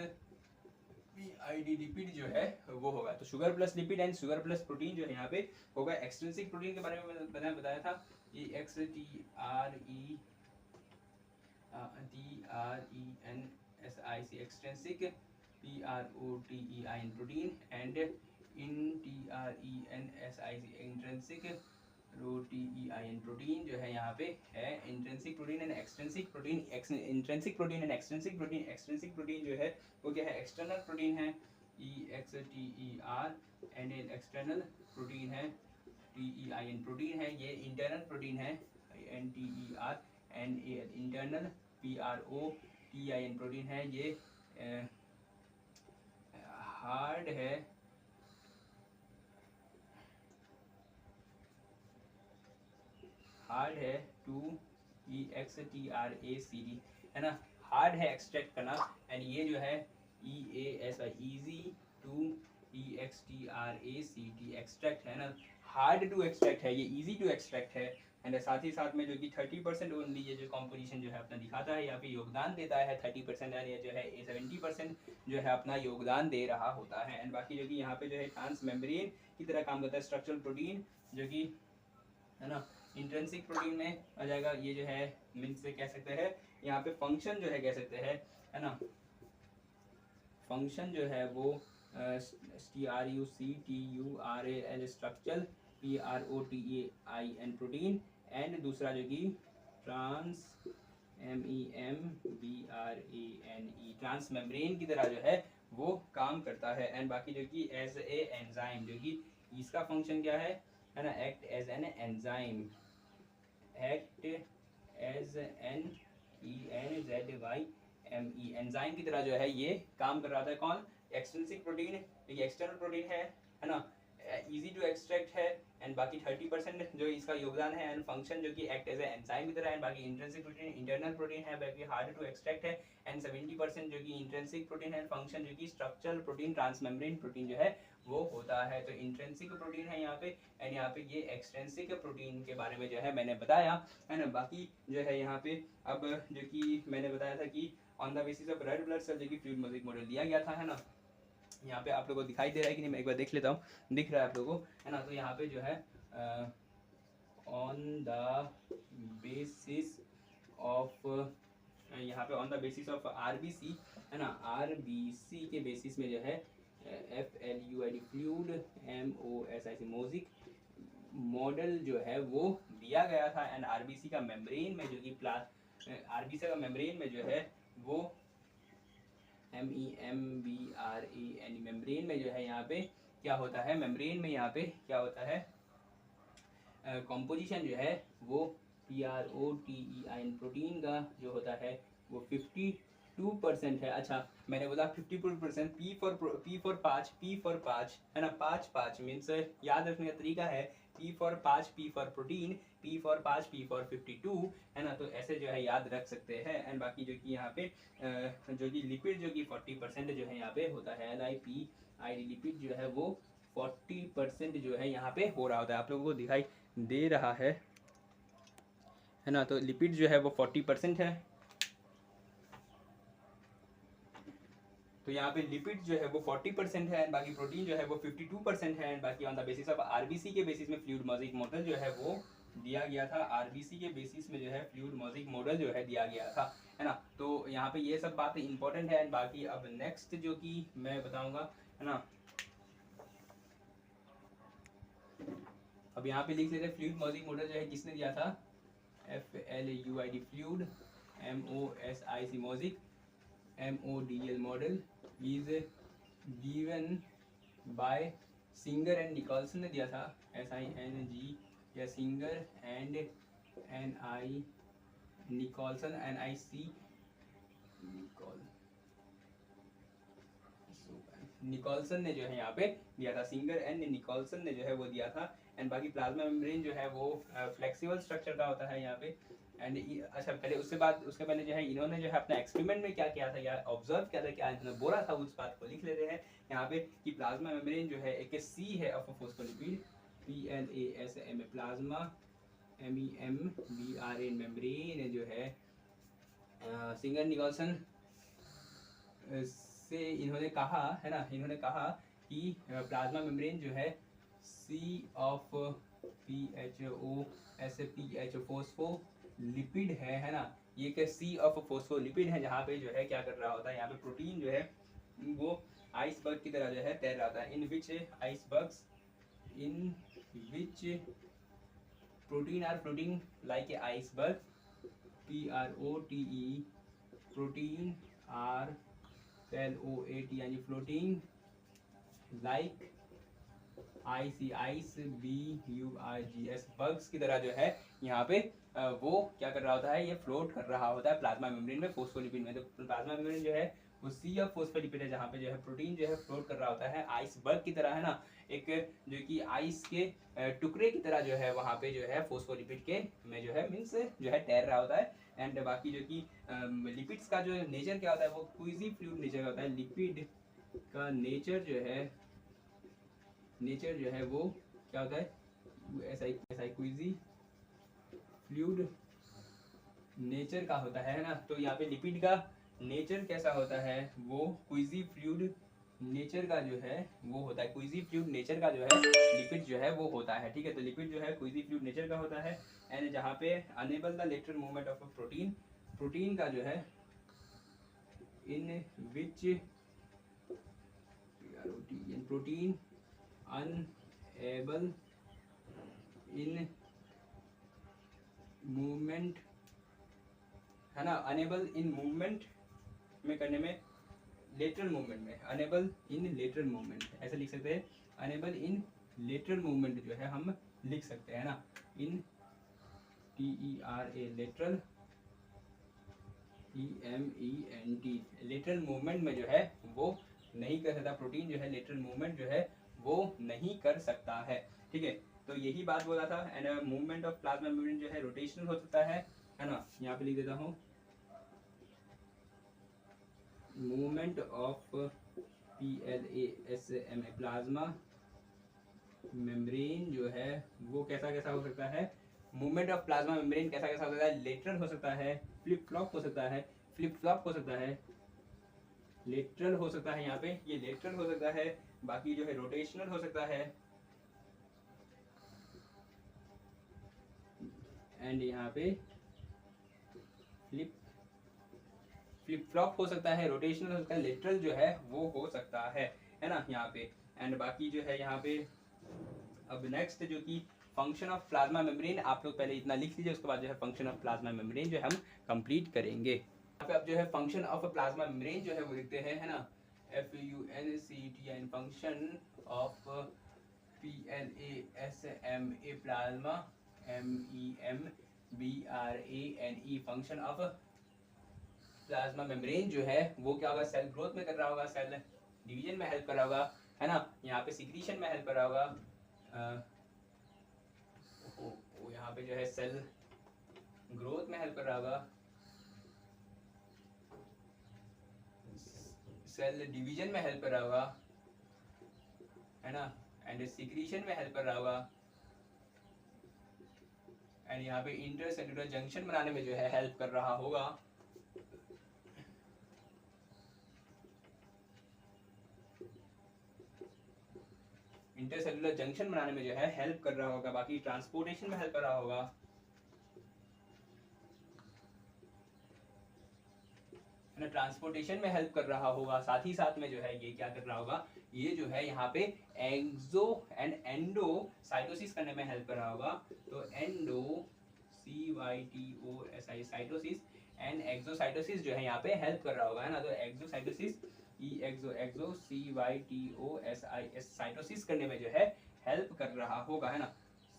PID lipid जो है वो होगा। तो sugar plus lipid and sugar plus protein जो है यहाँ पे होगा। एक्सट्रिंसिक प्रोटीन के बारे में मैंने बताया था कि XTRENSIC extrinsic, PROTEIN protein, and INTRENSIC intrinsic protein जो है यहाँ पे है intrinsic protein and extrinsic protein. Intrinsic protein and extrinsic protein, extrinsic protein जो है वो क्या है, एक्सटर्नल प्रोटीन है, EXTERNAL एक्सटर्नल प्रोटीन है, TEIN प्रोटीन है, ये इंटरनल प्रोटीन है, INTERNAL इंटरनल, PROTEIN प्रोटीन है, ये हार्ड है टू EXTRACT है ना, हार्ड है एक्सट्रैक्ट करना, एंड ये जो है EASY easy to EXTRACT extract है ना, हार्ड टू एक्सट्रैक्ट है, ये इजी टू एक्सट्रैक्ट है, एंड साथ ही साथ में जो कि 30% ओनली ये जो कॉम्पोजिशन जो है अपना दिखाता है, यहाँ पे योगदान देता है 30%, एंड ये जो है 70% जो है अपना योगदान दे रहा होता है। एंड बाकी जो कि यहाँ पे जो है ट्रांस मेम्ब्रेन की तरह काम करता है, स्ट्रक्चरल प्रोटीन जो कि है ना इंट्रिंसिक प्रोटीन में आ जाएगा। ये जो है मीन्स से कह सकते हैं यहाँ पे फंक्शन जो है कह सकते हैं है ना, फंक्शन जो है वो STRUCTURAL structural, PROTEIN protein, and दूसरा जो कि ट्रांस MEMBRANE ट्रांस मेम्ब्रेन की तरह जो है वो काम करता है। एंड बाकी जो कि एज ए एंजाइम, जो कि इसका फंक्शन क्या है ना, act as an enzyme, act as an ENZYME enzyme की तरह जो है ये काम कर रहा था। कौन, एक्सट्रिंसिक प्रोटीन, ये एक्सटर्नल प्रोटीन है ना, इजी टू एक्सट्रैक्ट है, एंड बाकी 30% जो इसका योगदान है एंड फंक्शन जो कि एक्ट एज ए एंजाइम की तरह है। बाकी इंट्रिंसिक प्रोटीन इंटरनल प्रोटीन है, बाकी हार्ड टू एक्सट्रैक्ट है। एंड 70% जो कि इंट्रिंसिक प्रोटीन है, फंक्शन जो कि स्ट्रक्चरल प्रोटीन ट्रांसमेम्ब्रेन प्रोटीन जो है वो होता है। तो इंट्रिंसिक प्रोटीन है यहाँ पे, एंड यहाँ पे ये एक्सट्रिंसिक प्रोटीन के बारे में जो है मैंने बताया है ना। बाकी जो है यहाँ पे अब जो कि मैंने बताया था कि on the basis of red blood cell जो कि फ्लूइड मॉलिक्यूल मॉडल दिया गया था, है ना। यहाँ पे आप लोगों को दिखाई दे रहा है कि नहीं, मैं एक बार देख लेता हूँ, दिख रहा है आप लोगों को, है ना। तो यहाँ पे जो है ऑन द बेसिस ऑफ, यहाँ पे on the basis of RBC, है ना, आरबीसी के बेसिस में जो है FLUID fluid MOSIC mosaic model जो है वो दिया गया था। एंड आरबीसी का मेम्ब्रेन में जो कि आरबीसी का मेम्ब्रेन में जो है वो MEMBRAN मेम्ब्रेन में जो है यहाँ पे क्या होता है, मेम्ब्रेन में यहाँ पे क्या होता है, कॉम्पोजिशन जो है वो PROTEIN प्रोटीन का जो होता है वो 52% है। अच्छा मैंने बोला 52%, P फॉर 5 है ना, 5 मीन्स याद रखने का तरीका है P for 5, P for protein, P for 5, P for 52, है ना। तो ऐसे जो है याद रख सकते हैं। एंड बाकी जो कि यहाँ पे जो कि लिपिड जो कि 40% जो है यहाँ पे होता है, LIPID लिपिड जो है वो 40% जो है यहाँ पे हो रहा होता है, आप लोगों को दिखाई दे रहा है ना। तो लिपिड जो है वो 40% है। तो यहाँ पे लिपिड जो है वो 40% है, बाकी प्रोटीन जो है वो 52% है। बाकी on the basis of RBC के बेसिस में फ्लूइड मॉलिक्यूल मॉडल जो है वो दिया गया था, आरबीसी के बेसिस में जो है फ्लूइड मॉलिक्यूल मॉडल जो है दिया गया था, है ना। तो यहाँ पे ये सब बातें इंपॉर्टेंट है। बाकी अब नेक्स्ट जो कि मैं बताऊंगा, है ना, अब यहाँ पे लिख लेते हैं फ्लूइड मॉलिक्यूल मॉडल जो है किसने दिया था, FLUID fluid MOSIC mosaic MODL model is given by singer and Nicholson ने दिया था, SING या singer and NI Nicholson NIC Nicholson ने जो है यहाँ पे दिया था, सिंगर एंड निकोल्सन ने जो है वो दिया था। एंड बाकी प्लाज्मा मेम्ब्रेन जो है वो फ्लेक्सिबल स्ट्रक्चर का होता है यहाँ पे। एंड अच्छा पहले उसके पहले जो है इन्होंने जो है अपना एक्सपेरिमेंट में क्या किया था या ऑब्जर्व किया था, क्या इन्होंने बोला था, उस बात को लिख लेते हैं यहाँ पे कि प्लाज्मा मेम्ब्रेन जो है एक सी है of phospholipid PLASM plasma MEMBRAN membrane जो है सिंगर निकोल्सन से इन्होंने कहा, है ना, इन्होंने कहा कि प्लाज्मा मेम्ब्रेन जो है C ऑफ PHOSPH फोस्फोलिपिड है ना। ये क्या C ऑफ फोस्फोलिपिड है, जहाँ पे जो है क्या कर रहा होता है, यहाँ पे प्रोटीन जो है वो आइसबर्ग की तरह जो है तैर रहा होता है। In which protein are floating like a iceberg, PROTE protein are FLOAT यानी फ्लोटिंग लाइक ICE बग्स की तरह जो है यहाँ पे वो क्या कर रहा होता है, ये फ्लोट कर रहा होता है प्लाज्मा मेम्ब्रेन में फोस्फोलिपिड में। तो प्लाज्मा मेम्ब्रेन जो है वो सी ऑफ फोस्फोलिपिड है, जहाँ पे जो है प्रोटीन जो है फ्लोट कर रहा होता है आइसबर्ग की तरह, है ना, एक जो कि आइस के टुकड़े की तरह जो है वहाँ पे जो है फोस्फोलिपिड के में जो है मीन्स जो है तैर रहा होता है। एंड बाकी जो कि लिपिड्स का जो नेचर क्या होता है वो क्विजी फ्लूइड नेचर का होता है। लिपिड का नेचर जो है वो क्या होता है, ऐसा क्विजी फ्लूइड नेचर का होता है ना। तो यहाँ पे लिपिड का नेचर कैसा होता है, वो क्विजी फ्लूइड नेचर का जो है वो होता है, क्विजी फ्लूइड नेचर का जो है लिपिड जो है वो होता है, ठीक है। तो लिपिड जो है क्विजी फ्लूइड नेचर का होता है। एंड जहाँ पे enable the lateral movement of protein का जो है in which protein unable in movement, है ना, अनेबल इन मूवमेंट में करने में, लेटरल मूवमेंट में, अनेबल इन लेटरल मूवमेंट ऐसे लिख सकते हैं, अनेबल इन लेटरल मूवमेंट जो है हम लिख सकते हैं ना, इन TERA lateral EMENT lateral movement में जो है वो नहीं कर सकता, प्रोटीन जो है लेटरल मूवमेंट जो है वो नहीं कर सकता है, ठीक है। तो यही बात बोला था। And movement of plasma membrane जो है रोटेशनल हो सकता है ना। यहाँ पे लिख देता हूँ, movement of PLASMA plasma membrane जो है वो कैसा कैसा हो सकता है। मूवमेंट ऑफ प्लाज्मा मेम्ब्रेन कैसा कैसा हो सकता है, लेटरल हो सकता है, फ्लिप फ्लॉप हो सकता है, फ्लिप फ्लॉप हो सकता है, लेटरल हो सकता है, यहाँ पे ये लेटरल हो सकता है, बाकी जो है रोटेशनल हो सकता है, एंड यहाँ पे फ्लिप फ्लॉप हो सकता है, रोटेशनल हो सकता है, लेटरल जो है वो हो सकता है ना यहाँ पे। एंड बाकी जो है यहाँ पे अब नेक्स्ट जो कि फंक्शन ऑफ प्लाज्मा मेम्ब्रेन, आप लोग पहले इतना लिख लीजिए, उसके बाद जो है फंक्शन ऑफ प्लाज्मा मेम्ब्रेन जो है हम कंप्लीट करेंगे। यहाँ पे अब जो है फंक्शन ऑफ प्लाज्मा मेम्ब्रेन जो है वो लिखते हैं, है ना, FUNCTN function of PLASMA plasma MEMBRANE function of plasma membrane जो है वो क्या होगा, सेल ग्रोथ में कर रहा होगा, सेल डिवीजन में हेल्प कर रहा होगा, है ना, यहाँ पे सिक्रीशन में हेल्प कर रहा होगा, यहाँ पे जो है सेल ग्रोथ में हेल्प कर रहा होगा, सेल डिवीजन में हेल्प कर रहा होगा, है ना, एंड सिक्रीशन में हेल्प कर रहा होगा, एंड यहाँ पे इंटरसेल्युलर जंक्शन बनाने में जो है हेल्प कर रहा होगा। इंटरसेल्युलर जंक्शन बनाने में जो है हेल्प कर रहा होगा, बाकी ट्रांसपोर्टेशन में हेल्प कर रहा होगा, है ना, ट्रांसपोर्टेशन में हेल्प कर रहा होगा। साथ ही साथ में जो है ये क्या कर रहा होगा, ये जो है यहाँ पे एक्सो एंड एंडो साइटोसिस करने में हेल्प कर रहा होगा। तो endo CYTOSI cytosis and exocytosis जो है यहाँ पे हेल्प कर रहा होगा, है ना। तो एक्सोसाइटोसिस एक्सो CYTOSIS साइटोसिस करने में जो है हेल्प कर रहा होगा, है ना,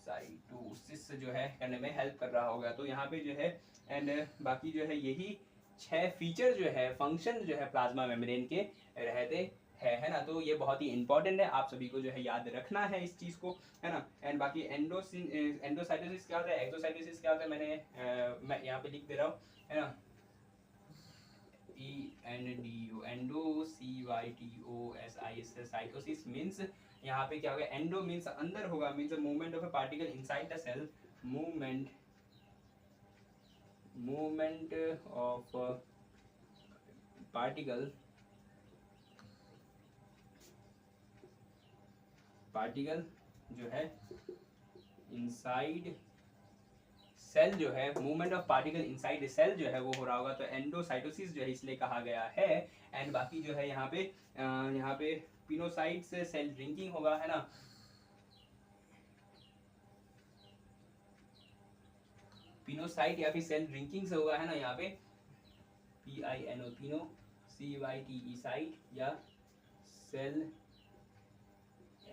साइटोसिस जो है करने में हेल्प कर रहा होगा। तो यहाँ पे जो है एंड बाकी जो है यही 6 फीचर जो है, फंक्शन जो है प्लाज्मा मेम्ब्रेन के रहते है ना। तो ये बहुत ही इंपॉर्टेंट है, आप सभी को जो है याद रखना है इस चीज को, है ना। एंड बाकी एंडोसाइटोसिस क्या होता है, एक्सोसाइटोसिस क्या होता है, मैं यहाँ पे लिख दे रहा हूँ, है ना, ENDO endo CYTOSIS cytosis means यहाँ पे क्या होगा, एंडो मींस अंदर होगा, means movement of a particle inside the cell, movement of particle जो है इनसाइड सेल जो है, movement of particle inside cell जो है वो हो रहा होगा। तो एंडोसाइटोसिस जो है इसलिए कहा गया है। एंड बाकी जो है यहाँ पे पिनोसाइट से सेल ड्रिंकिंग होगा, है ना, पिनोसाइट या फिर सेल ड्रिंकिंग से होगा, है ना, यहाँ पे PINO पिनो, CYTE साइट या सेल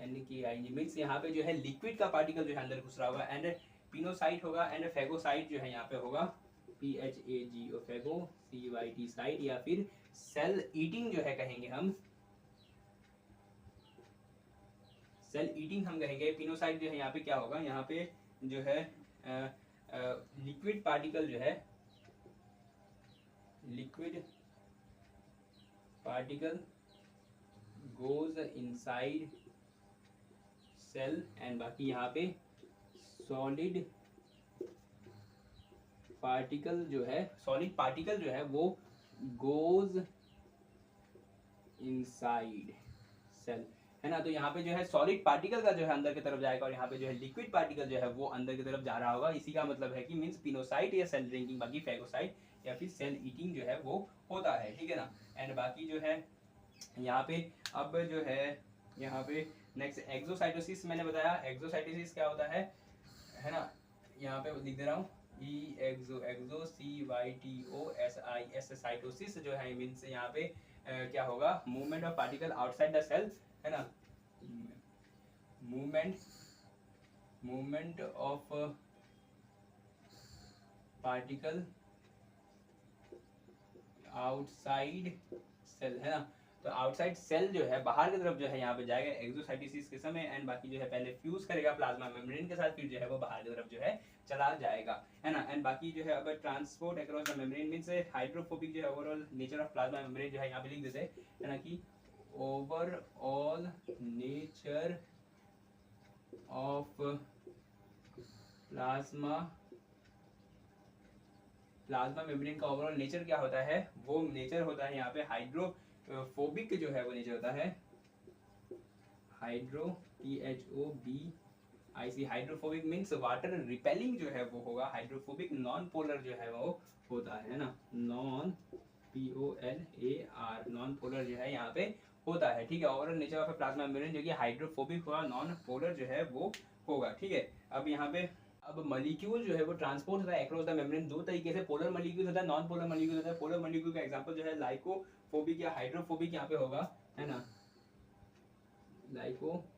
NKI मींस यहाँ पे जो है लिक्विड का पार्टिकल जो है अंदर घुस रहा होगा। एंड पिनोसाइट होगा एंड फेगोसाइट जो है यहाँ पे होगा PHAGO फेगो, CYT साइट या फिर सेल ईटिंग जो है कहेंगे हम, सेल ईटिंग हम कहेंगे। पिनोसाइट जो है यहाँ पे क्या होगा, यहाँ पे जो है लिक्विड पार्टिकल जो है, liquid particle goes inside cell and बाकी यहाँ पे सॉलिड पार्टिकल जो है वो गोज इनसाइड सेल, है ना। तो यहाँ पे जो है सॉलिड पार्टिकल का जो है अंदर की तरफ जाएगा और यहाँ पे जो है लिक्विड पार्टिकल जो है वो अंदर की तरफ जा रहा होगा। इसी का मतलब है कि मींस पिनोसाइट या सेल ड्रिंकिंग, बाकी फेगोसाइट या फिर सेल ईटिंग जो है वो होता है, ठीक है ना। एंड बाकी जो है यहाँ पे अब जो है यहाँ पे नेक्स्ट एक्सोसाइटोसिस मैंने बताया। एक्सोसाइटोसिस क्या होता है ना, यहाँ पे लिख दे रहा हूँ एक्सो CYTOSIS साइटोसिस जो है मींस यहाँ पे क्या होगा, movement of particle outside the cell, है ना, movement of particle outside cell, है ना। तो आउटसाइड सेल जो है बाहर की तरफ जो है यहाँ पे जाएगा एक्सोसाइटोसिस के समय, एंड बाकी जो है पहले फ्यूज करेगा प्लाज्मा मेम्ब्रेन के साथ, फिर जो है वो बाहर की तरफ जो है चला जाएगा, है ना। एंड बाकी जो है अब transport across the membrane means hydrophobic जो है overall nature of plasma membrane जो है यहाँ पे लिख देते हैं, है ना, कि overall nature of plasma membrane का ओवरऑल नेचर क्या होता है, वो नेचर होता है यहाँ पे हाइड्रोफोबिक जो है वो नेचर होता है, hydro THOBIC, hydrophobic means water repelling जो है वो होगा, हाइड्रोफोबिक नॉन पोलर जो है वो होता है ना, नॉन POLAR, नॉन पोलर जो है यहाँ पे होता है, ठीक है। Overall nature of plasma membrane जो कि हाइड्रोफोबिक होगा, नॉन पोलर जो है वो होगा, ठीक है। अब यहाँ पे अब मॉलिक्यूल जो है वो ट्रांसपोर्ट होता है अक्रॉस द मेम्ब्रेन दो तरीके से, पोलर मॉलिक्यूल होता है, नॉन पोलर मॉलिक्यूल होता है। पोलर मॉलिक्यूल का एग्जांपल जो है लाइकोफोबिक या हाइड्रोफोबिक यहाँ पे होगा, है ना, लाइकोफोबिक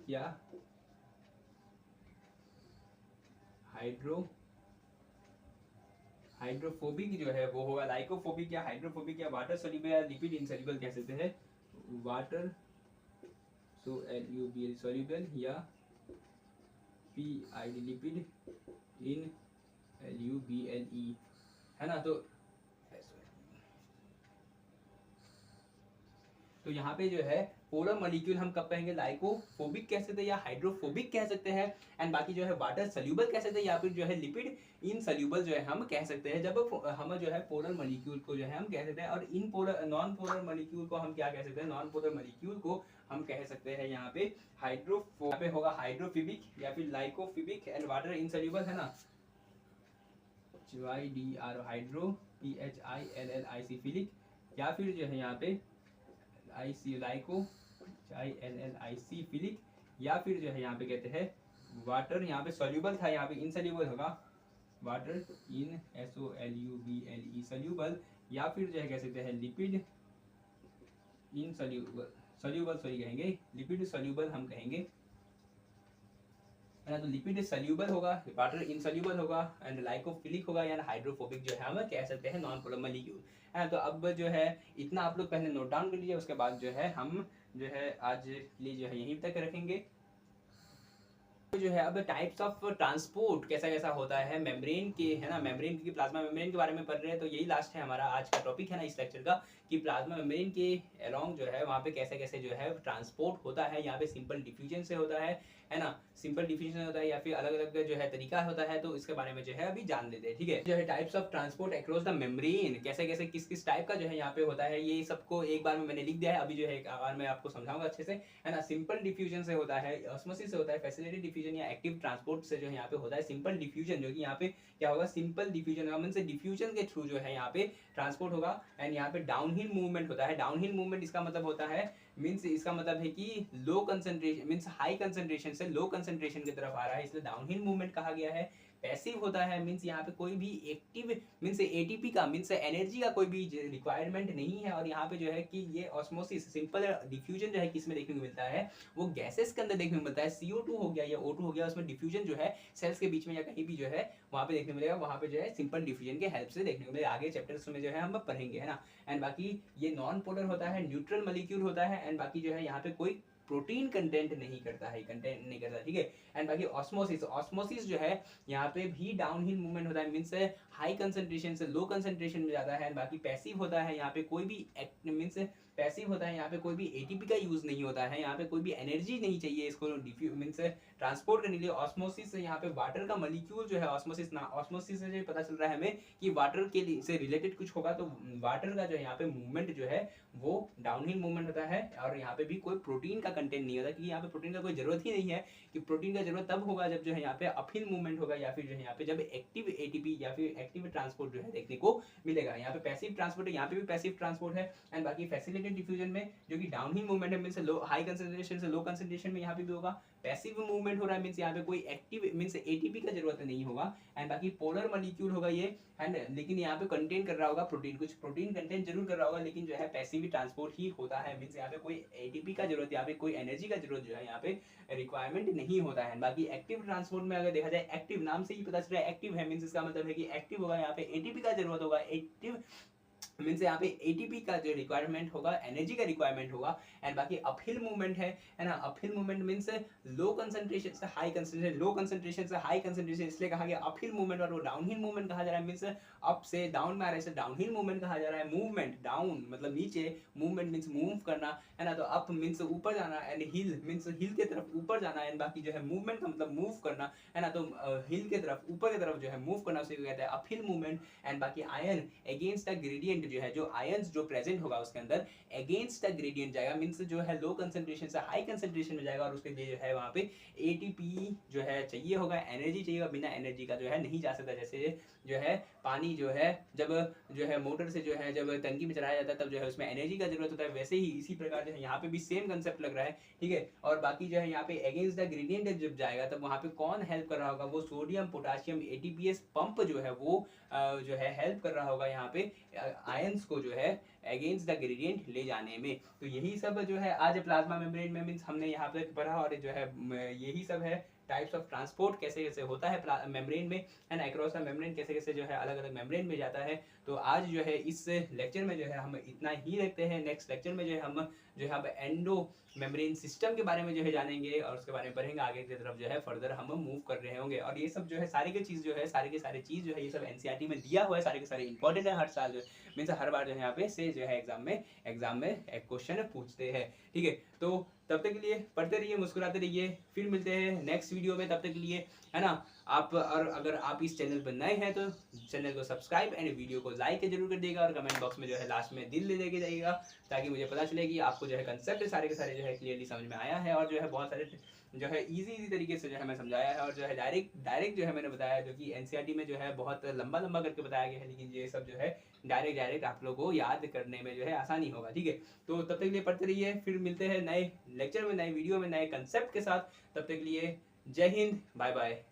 या हाइड्रोफोबिक जो है वो होगा, लाइकोफोबिक या हाइड्रोफोबिक या वाटर सोल्यूबल या लिपिड इनसोल्यूबल कह सकते हैं, वाटर सोल्यूबल या PID लिपिड इनएल्यूबीएलई, है ना। तो यहाँ पे जो है पोलर मॉलिक्यूल हम कब कहेंगे, लाइकोफोबिक कह सकते हैं या हाइड्रोफोबिक कह सकते हैं, एंड बाकी जो है वाटर सल्यूबल कह सकते हैं या फिर जो है लिपिड इनसोल्यूबल जो है हम कह सकते हैं, जब हम जो है पोलर मॉलिक्यूल को जो है हम कह सकते हैं। और in polar non polar molecule को हम क्या कह सकते हैं, नॉन पोलर मॉलिक्यूल को हम कह सकते हैं यहाँ पे यहाँ पे होगा हाइड्रोफोबिक या फिर लाइकोफोबिक एंड वाटर इनसोल्यूबल, है ना, HYDR हाइड्रो PHILLIC फिलिक, या फिर जो है यहाँ पे IC लाइको ILLIC फिलिक, या फिर जो है यहाँ पे कहते हैं वाटर, यहाँ पे सोल्यूबल था, यहाँ पे इनसोल्यूबल होगा, वाटर इन SOLUBLE सोल्यूबल, या फिर जो है कह सकते हैं लिपिड इनसोल्यूबल, सोल्यूबल सॉरी कहेंगे, लिपिड सोल्यूबल हम कहेंगे, है ना। तो लिपिड सोल्यूबल होगा, वाटर इनसोल्यूबल होगा, एंड लाइकोफिलिक होगा, या हाइड्रोफोबिक जो है हम कह सकते हैं नॉन पोलर मॉलिक्यूल, है। तो अब जो है इतना आप लोग पहले नोट डाउन कर लीजिए, उसके बाद जो है हम जो है आज के लिए जो है यहीं तक रखेंगे। जो है अब टाइप्स ऑफ ट्रांसपोर्ट कैसा कैसा होता है मेम्ब्रेन के, है ना, मेम्ब्रेन की प्लाज्मा मेम्ब्रेन के बारे में पढ़ रहे हैं, तो यही लास्ट है हमारा आज का टॉपिक, है ना, इस लेक्चर का, कि प्लाज्मा मेम्ब्रेन के अलोंग जो है वहाँ पे कैसे कैसे जो है ट्रांसपोर्ट होता है। यहाँ पे सिंपल डिफ्यूजन से होता है ना, सिंपल डिफ्यूजन होता है या फिर अलग अलग जो है तरीका होता है, तो इसके बारे में जो है अभी जान लेते हैं, ठीक है। जो है types of transport across the membrane, कैसे कैसे किस किस टाइप का जो है यहाँ पे होता है, ये सबको एक बार में मैंने लिख दिया है, अभी जो है एक बार मैं आपको समझाऊंगा अच्छे से, है ना। सिंपल डिफ्यूजन से होता है, ऑस्मोसिस से होता है, फैसिलिटेटेड डिफ्यूजन या एक्टिव ट्रांसपोर्ट से जो है यहाँ पे होता है सिंपल डिफ्यूजन, जो कि यहाँ पे क्या होगा, सिंपल डिफ्यूजन होगा, मींस डिफ्यूजन के थ्रू जो है यहाँ पे ट्रांसपोर्ट होगा। एंड यहाँ पे डाउनहिल मूवमेंट होता है, डाउनहिल मूवमेंट इसका मतलब होता है, मींस इसका मतलब है कि low concentration means high concentration से लो कंसंट्रेशन की तरफ आ रहा है, इसलिए डाउनहिल मूवमेंट कहा गया है। पैसिव होता है, मींस यहाँ पे कोई भी एक्टिव मींस एटीपी का मींस एनर्जी का कोई भी रिक्वायरमेंट नहीं है। और यहाँ पे जो है कि ये ऑस्मोसिस सिंपल डिफ्यूजन जो है किसमें देखने को मिलता है, वो गैसेस के अंदर देखने को मिलता है, CO2 हो गया या O2 हो गया, उसमें डिफ्यूजन जो है सेल्स के बीच में या कहीं भी जो है वहाँ पे देखने को मिलेगा, वहाँ पे जो है सिंपल डिफ्यूजन के हेल्प से देखने को मिलेगा, आगे चैप्टर्स में जो है हम पढ़ेंगे, है ना। एंड बाकी ये नॉन पोलर होता है, न्यूट्रल मॉलिक्यूल होता है, एंड बाकी जो है यहाँ पे कोई प्रोटीन कंटेंट नहीं करता है, कंटेंट नहीं करता, ठीक है। एंड बाकी ऑस्मोसिस जो है यहाँ पे भी डाउनहिल मूवमेंट होता है, मींस हाई कंसंट्रेशन से लो कंसंट्रेशन में जाता है। बाकी पैसिव होता है, यहाँ पे कोई भी मींस पैसिव होता है, यहाँ पे कोई भी एटीपी का यूज नहीं होता है, यहाँ पे कोई भी एनर्जी नहीं चाहिए इसको मींस ट्रांसपोर्ट करने के लिए। ऑस्मोसिस से यहाँ पे वाटर का मॉलिक्यूल जो है ऑस्मोसिस से जो पता चल रहा है हमें कि वाटर के लिए से रिलेटेड कुछ होगा, तो वाटर का जो है यहाँ पे मूवमेंट जो है वो डाउनहिल मूवमेंट होता है। और यहाँ पे भी कोई प्रोटीन का कंटेंट नहीं होता, क्योंकि यहाँ पे प्रोटीन का कोई जरूरत ही नहीं है, कि प्रोटीन का जरूरत तब होगा जब जो है यहाँ पे अपहिल मूवमेंट होगा, या फिर जो है यहाँ पे जब एक्टिव एटीपी या फिर एक्टिव ट्रांसपोर्ट जो है देखने को मिलेगा। यहाँ पे पैसिव ट्रांसपोर्ट है, यहाँ पे भी पैसिव ट्रांसपोर्ट है। एंड बाकी फैसिलिटेटेड डिफ्यूजन में जो कि डाउनहिल मूवमेंट है, मींस लो हाई कंसंट्रेशन से लो कंसंट्रेशन में यहाँ पे भी होगा। पैसिव मूवमेंट हो रहा है, मींस यहाँ पे कोई एक्टिव मींस एटीपी का जरूरत नहीं होगा। एंड बाकी पोलर मॉलिक्यूल होगा ये, एंड लेकिन यहाँ पे कंटेन कर रहा होगा प्रोटीन, कुछ प्रोटीन कंटेंट जरूर कर रहा होगा, लेकिन जो है पैसिव ट्रांसपोर्ट ही होता है, मींस यहाँ पे कोई एटीपी का जरूरत, यहाँ पे कोई एनर्जी का जरूरत जो है यहाँ पे रिक्वायरमेंट नहीं होता है। बाकी एक्टिव ट्रांसपोर्ट में अगर देखा जाए, एक्टिव नाम से ही पता चल रहा है एक्टिव है, मींस इसका मतलब है कि एक्टिव होगा, यहाँ पे एटीपी का जरूरत होगा, एक्टिव मीन्स यहाँ पे एटीपी का जो रिक्वायरमेंट होगा, एनर्जी का रिक्वायरमेंट होगा। एंड बाकी अपहिल मूवमेंट है ना, uphill movement means low concentration से हाई कंसंट्रेशन, लो कंसंट्रेशन से हाई कंसंट्रेशन, इसलिए कहा गया अपहिल मूवमेंट, और वो डाउनहिल मूवमेंट कहा जा रहा है, मीन्स अप से डाउन में आ रहा है, इसे डाउनहिल मूवमेंट कहा जा रहा है। मूवमेंट डाउन मतलब नीचे, मूवमेंट मीन्स मूव करना, है ना, तो अप मीन्स ऊपर जाना, एंड हिल मीन्स हिल की तरफ ऊपर जाना, एंड बाकी जो है मूवमेंट का मतलब मूव करना, है ना, तो हिल की तरफ ऊपर की तरफ जो है मूव करना, उसे कहते हैं अपहिल मूवमेंट। एंड बाकी आयन अगेंस्ट द ग्रेडियंट जो है, जो आयन जो प्रेजेंट होगा उसके अंदर अगेंस्ट द ग्रेडियंट जाएगा, मींस जो है लो कंसंट्रेशन से हाई कंसंट्रेशन में जाएगा, और उसके लिए जो है वहां पे एटीपी जो है चाहिए होगा, एनर्जी चाहिए होगा, बिना एनर्जी का जो है नहीं जा सकता। जैसे जो है पानी जो है जब जो है मोटर से जो है जब टंकी में चलाया जाता है तब जो है उसमें एनर्जी का जरूरत होता है, वैसे ही इसी प्रकार जो है यहाँ पे भी सेम कंसेप्ट लग रहा है, ठीक है। और बाकी जो है यहाँ पे अगेंस्ट द ग्रेडियंट जब जाएगा तब वहाँ पे कौन हेल्प कर रहा होगा, वो सोडियम पोटासियम एटीपीएस पंप जो है वो जो है हेल्प कर रहा होगा यहाँ पे आयंस को जो है अगेंस्ट द ग्रेडियंट ले जाने में। तो यही सब जो है आज प्लाज्मा मेम्ब्रेन में मीन्स हमने यहाँ पे पढ़ा, और जो है यही सब है टाइप्स ऑफ ट्रांसपोर्ट कैसे कैसे होता है मेम्ब्रेन में, है ना, अक्रॉस द मेम्ब्रेन कैसे कैसे जो है अलग अलग मेम्ब्रेन में जाता है। तो आज जो है इस लेक्चर में जो है हम इतना ही रखते हैं। नेक्स्ट लेक्चर में जो है हम जो है अब एंडो मेम्ब्रेन सिस्टम के बारे में जो है जानेंगे, और उसके बारे में पढ़ेंगे, आगे की तरफ जो है फर्दर हम मूव कर रहे होंगे। और ये सब जो है सारी की चीज़ जो है सारे के सारे चीज़ जो है ये सब एनसीईआरटी में दिया हुआ है, सारे के सारे इंपॉर्टेंट है, हर साल जो मीन्स हर बार जो है यहाँ पे से जो है एग्जाम में एक क्वेश्चन पूछते हैं, ठीक है। तो तब तक के लिए पढ़ते रहिए, मुस्कुराते रहिए, फिर मिलते हैं नेक्स्ट वीडियो में, तब तक के लिए, है ना। आप और अगर आप इस चैनल पर नए हैं तो चैनल को सब्सक्राइब एंड वीडियो को लाइक जरूर कर देगा, और कमेंट बॉक्स में जो है लास्ट में दिल दे के जाइएगा, ताकि मुझे पता चले कि आपको जो है कंसेप्ट सारे के सारे जो है क्लियरली समझ में आया है, और जो है बहुत सारे जो है इजी तरीके से जो है मैं समझाया है, और जो है डायरेक्ट जो है मैंने बताया, जो कि एनसीईआरटी में जो है बहुत लंबा लंबा करके बताया गया है, लेकिन ये सब जो है डायरेक्ट आप लोगों को याद करने में जो है आसानी होगा, ठीक है। तो तब तक के लिए पढ़ते रहिए, फिर मिलते हैं नए लेक्चर में, नए वीडियो में, नए कंसेप्ट के साथ। तब तक के लिए जय हिंद, बाय बाय।